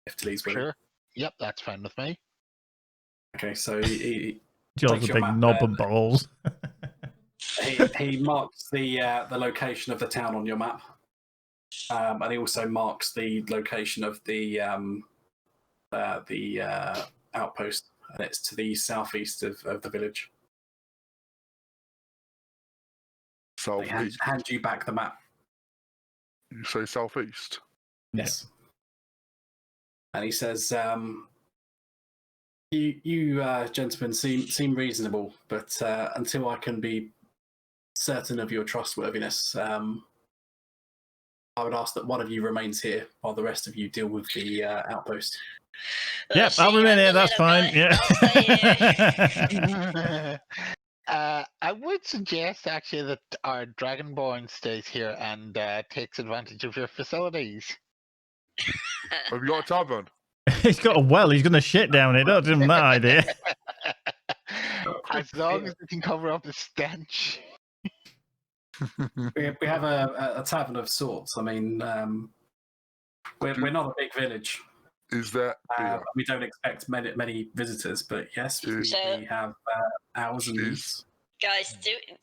if Delee's willing. Sure. Yep, that's fine with me. Okay, so he Jaws takes a your big map knob there. and balls. he marks the location of the town on your map, and he also marks the location of the outpost, and it's to the southeast of the village. They southeast. hand you back the map. You say southeast? Yes. And he says, "You gentlemen seem reasonable, but until I can be certain of your trustworthiness, I would ask that one of you remains here while the rest of you deal with the outpost." Yep, See I'll you remain in here. a That's little fine. bit. Yeah. I would suggest actually that our Dragonborn stays here and takes advantage of your facilities. Have you got a tavern? He's got a well. He's going to shit down it. Don't give him that idea. As long as it can cover up the stench. We have a tavern of sorts. I mean, we're not a big village. Is that beer? We don't expect many visitors, but yes, we So- have ours and Is- Guys,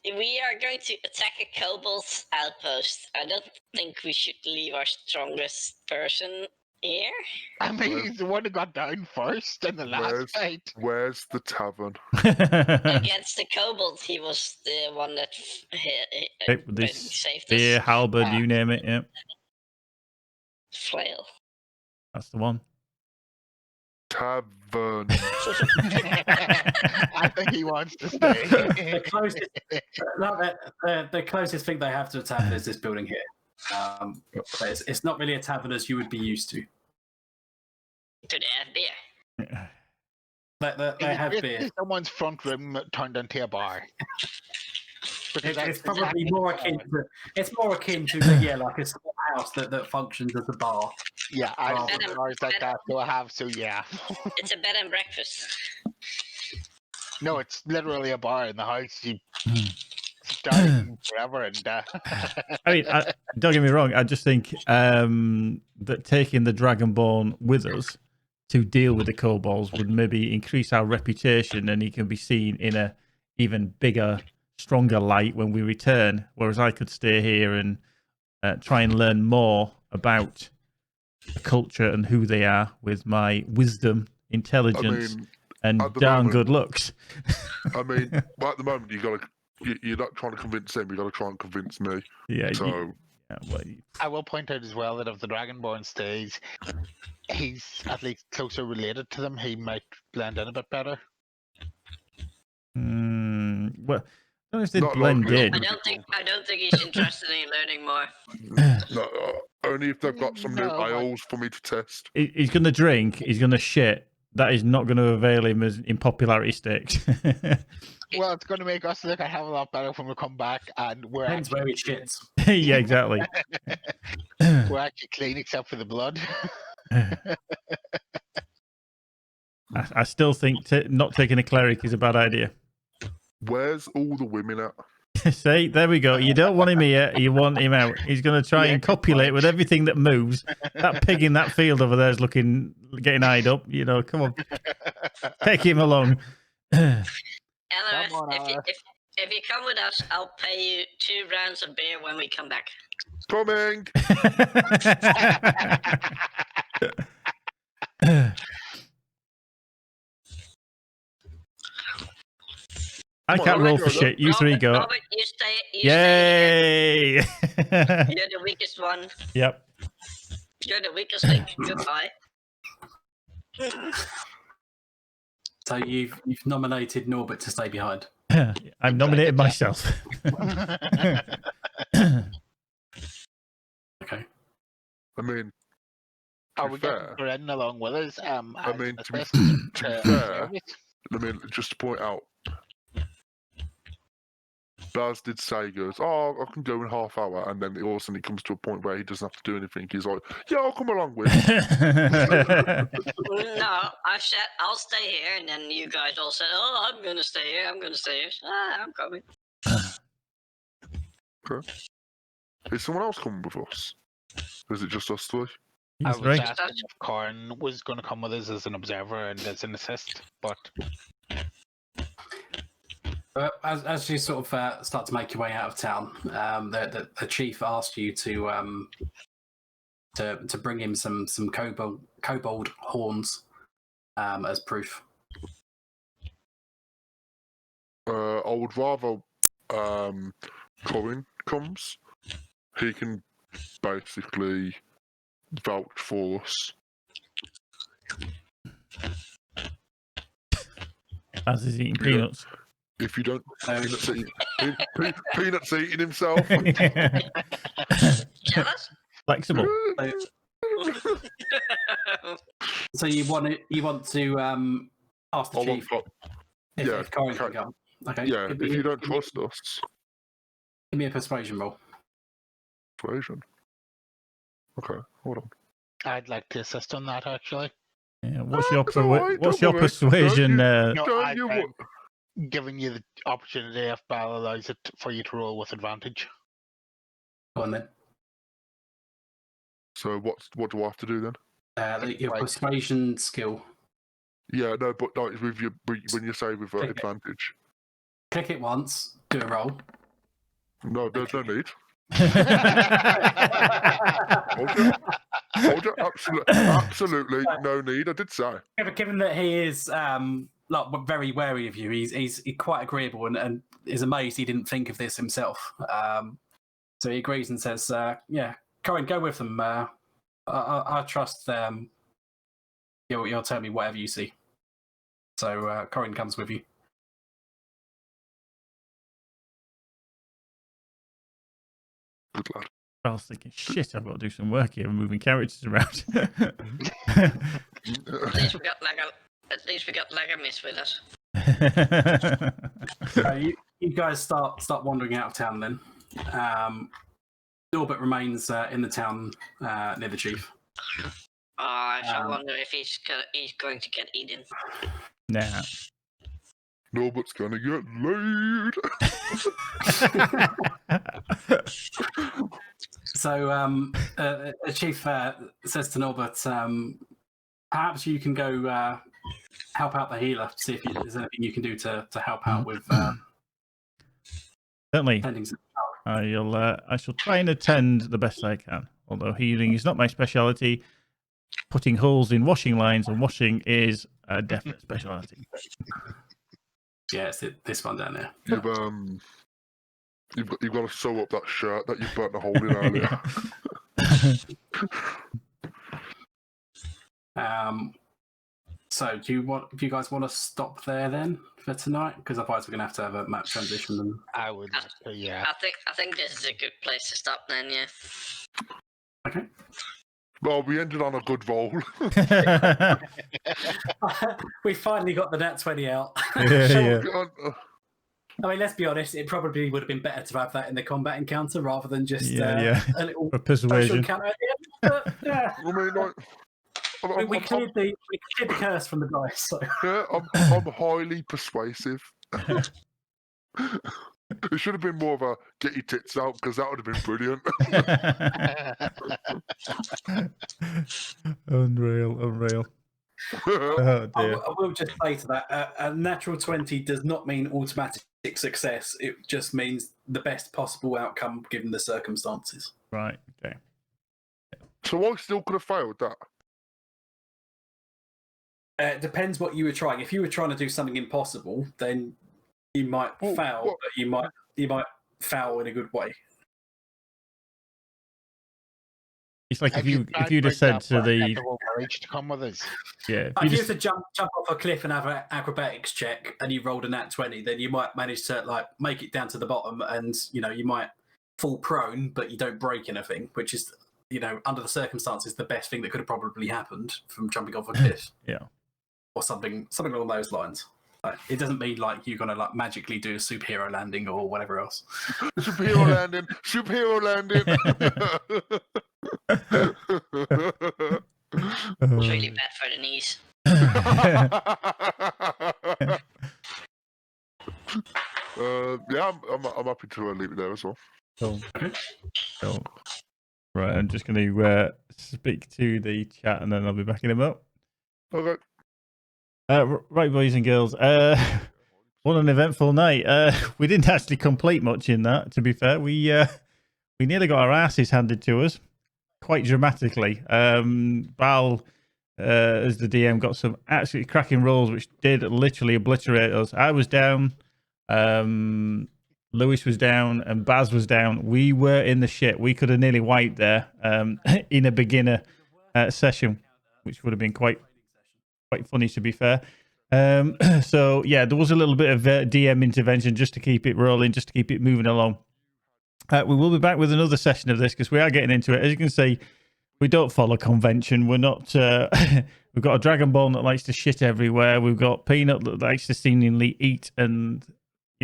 we are going to attack a kobold's outpost. I don't think we should leave our strongest person here. I mean, he's the one who got down first in the last Where's- fight. Where's the tavern? Against the kobolds, he was the one that With this saved Spear, us. halberd, you name it. Yeah, Flail. that's the one. Tavern. I think he wants to stay. The closest thing they have to a tavern is this building here. But it's not really a tavern as you would be used to. Do they have beer? They have beer. Basically someone's front room turned into a bar. Because It's that's probably exactly more what akin happened. to. It's more akin to like a small house that functions as a bar. Yeah, I Rather have than- bars like that, so I have, so yeah. It's a bed and breakfast. No, it's literally a bar in the house. You Hmm. sit down forever and I mean, don't get me wrong. I just think that taking the Dragonborn with us to deal with the kobolds would maybe increase our reputation, and he can be seen in a even bigger, stronger light when we return. Whereas I could stay here and try and learn more about the culture and who they are with my wisdom, I intelligence, mean, and at the darn moment- good looks. well, at the moment you're not trying to convince him. You got to try and convince me. Yeah. So yeah, well, I will point out as well that if the Dragonborn stays, he's at least closer related to them. He might blend in a bit better. well, I don't know if they Not blend likely. in. I don't think he's interested in learning more. no, only if they've got some new No, but- ales for me to test. He's going to drink. He's going to shit. That is not going to avail him as in popularity stakes. Well, it's going to make us look a hell of a lot better when we come back, and Depends where he shits. Yeah, exactly. we're actually clean except for the blood. I still think not taking a cleric is a bad idea. Where's all the women at? See, there we go. You don't want him here. You want him out. He's going to try Yeah, and good copulate point. with everything that moves. That pig in that field over there is getting eyed up. You know, come on, take him along. Ellerith, Come on, Ellerith. if you come with us, I'll pay you 2 rounds of beer when we come back. Coming. I Come on, can't let roll me for go, shit. You three go. Robert, you stay. You stay Yay! here. You're the weakest one. Yep. You're the weakest link. Goodbye. So you've nominated Norbert to stay behind. I've nominated myself. Okay. I mean, Are be we getting fair, Corinne along with us? I mean, to be assist fair, observe it? I mean, just to point out, Baz did say, he goes, oh, I can go in half hour, and then all of a sudden he comes to a point where he doesn't have to do anything. He's like, yeah, I'll come along with you. No, I said I'll stay here, and then you guys all said, "Oh, I'm gonna stay here. I'm gonna stay here." I'm coming. Is someone else coming with us? Or is it just us three? I He's was right. asking if Corin was going to come with us as an observer and as an assist, but As you sort of start to make your way out of town, the chief asked you to bring him some kobold horns as proof. I would rather Corin comes. He can basically vouch for us. As is eating Yeah. peanuts. If you don't, So- Peanuts eating himself. Jealous? Flexible. So you want to ask the I want chief if, yeah, if Corin okay. can come. Okay. yeah, Give if me- you don't give me- trust us, give me a persuasion roll. persuasion. Okay, hold on. I'd like to assist on that actually. Yeah, what's your It's all right, what's don't your worry. persuasion? No, Don't I you think giving you the opportunity if Bal allows it for you to roll with advantage. Go on then. So what do I have to do then? Your Right. persuasion skill. Yeah, no, but like with your when you say with Okay. advantage. Click it once. Do a roll. No, there's no Okay. need. Hold you. Absolutely no need. I did say. Given that he is like very wary of you, he's quite agreeable and is amazed he didn't think of this himself. So he agrees and says, "Yeah, Corin, go with them. I trust you'll tell me whatever you see." So Corin comes with you. Good lad. I was thinking, shit, I've got to do some work here, moving characters around. At least we got Legomis with us. So you guys start wandering out of town then. Norbert remains in the town near the chief. I shall wonder if he's going to get eaten. Nah. Norbert's gonna get laid. So the chief says to Norbert, perhaps you can go help out the healer, see if there's anything you can do to help out with Certainly, tending to I shall try and attend the best I can. Although healing is not my speciality, putting holes in washing lines and washing is a definite speciality. Yeah, it's this one down there. You've got to sew up that shirt that you burnt a hole in earlier. So do you guys want to stop there then for tonight? Because otherwise we're gonna have to have a map transition. And I would like to, yeah. I think this is a good place to stop then, yeah. okay. Well, we ended on a good roll. We finally got the nat 20 out. Yeah. I mean, let's be honest. It probably would have been better to have that in the combat encounter rather than just Yeah. a little For social persuasion. encounter at the end. But, yeah. I mean, like, We cleared the curse from the dice. So. yeah, I'm highly persuasive. It should have been more of a get your tits out because that would have been brilliant. Unreal. Oh dear. I will just say to that, a natural 20 does not mean automatic success. It just means the best possible outcome given the circumstances. Right. Okay. So I still could have failed that. It depends what you were trying. If you were trying to do something impossible, then you might Well, fail, what- but you might fail in a good way. It's like if Have you you'd have said to the courage to come with us. yeah, If if you you were to jump off a cliff and have an acrobatics check, and you rolled a nat 20, then you might manage to like make it down to the bottom, and you might fall prone, but you don't break anything, which is under the circumstances, the best thing that could have probably happened from jumping off a cliff. Yeah. Or something along those lines. It doesn't mean like you're gonna like magically do a superhero landing or whatever else. Superhero landing. Superhero landing. It's really bad for the knees. Yeah, I'm happy to leave it there as well. Cool. Right, I'm just going to speak to the chat and then I'll be back in a moment. Okay. Right, boys and girls. What an eventful night. We didn't actually complete much in that, to be fair. We nearly got our asses handed to us quite dramatically. Bal, as the DM, got some absolutely cracking rolls, which did literally obliterate us. I was down. Lewis was down and Baz was down. We were in the shit. We could have nearly wiped there in a beginner session, which would have been quite funny, to be fair. So yeah, there was a little bit of DM intervention just to keep it rolling, just to keep it moving along. We will be back with another session of this because we are getting into it. As you can see, we don't follow convention. We're not. We've got a Dragonborn that likes to shit everywhere. We've got Peanut that likes to seemingly eat and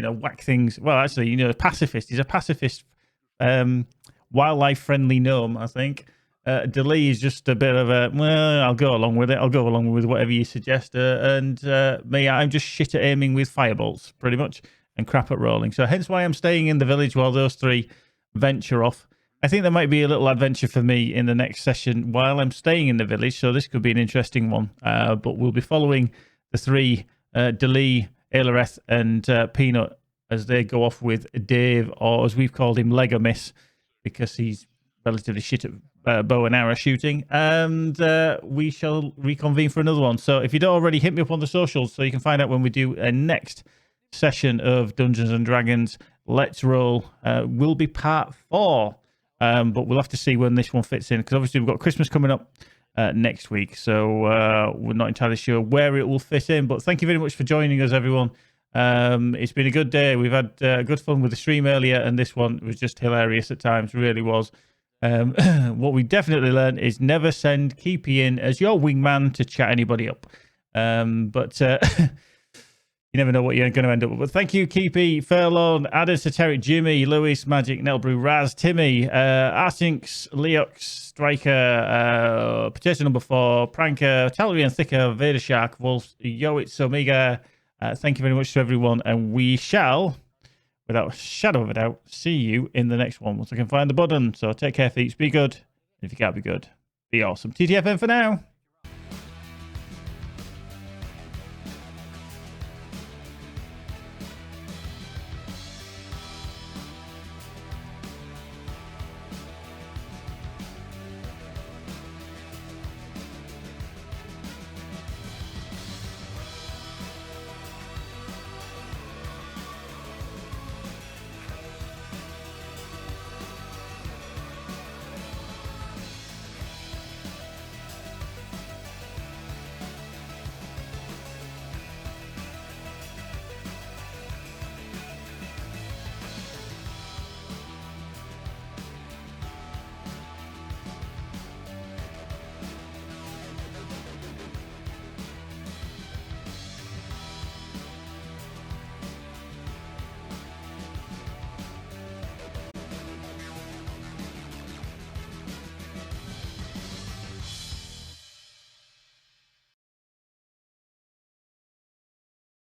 whack things. Well, actually, a pacifist. He's a pacifist, wildlife-friendly gnome, I think. Delee is just a bit of a, well, I'll go along with it. I'll go along with whatever you suggest. And me, I'm just shit at aiming with firebolts, pretty much, and crap at rolling. So hence why I'm staying in the village while those three venture off. I think there might be a little adventure for me in the next session while I'm staying in the village. So this could be an interesting one. But we'll be following the three, Delee, Aelareth and Peanut, as they go off with Dave, or as we've called him, Legomis, because he's relatively shit at bow and arrow shooting. And we shall reconvene for another one. So if you don't already, hit me up on the socials so you can find out when we do a next session of Dungeons and Dragons Let's Roll. Will be part 4, but we'll have to see when this one fits in, because obviously we've got Christmas coming up next week, so we're not entirely sure where it will fit in. But thank you very much for joining us, everyone. It's been a good day. We've had good fun with the stream earlier, and this one was just hilarious at times, really was. What we definitely learned is never send Keepy in as your wingman to chat anybody up. But you never know what you're going to end up with. But thank you, Keepy, Furlong, Addis, Esoteric, Jimmy, Lewis, Magic, Nelbrew, Raz, Timmy, Artinx, Leox, Striker, Potato Number 4, Pranker, Talarian Thicker, Vader Shark, Wolf, Yoitz, Omega. Thank you very much to everyone, and we shall, without a shadow of a doubt, see you in the next one once I can find the button. So take care, Feats. Be good. And if you can't be good, be awesome. TTFN for now.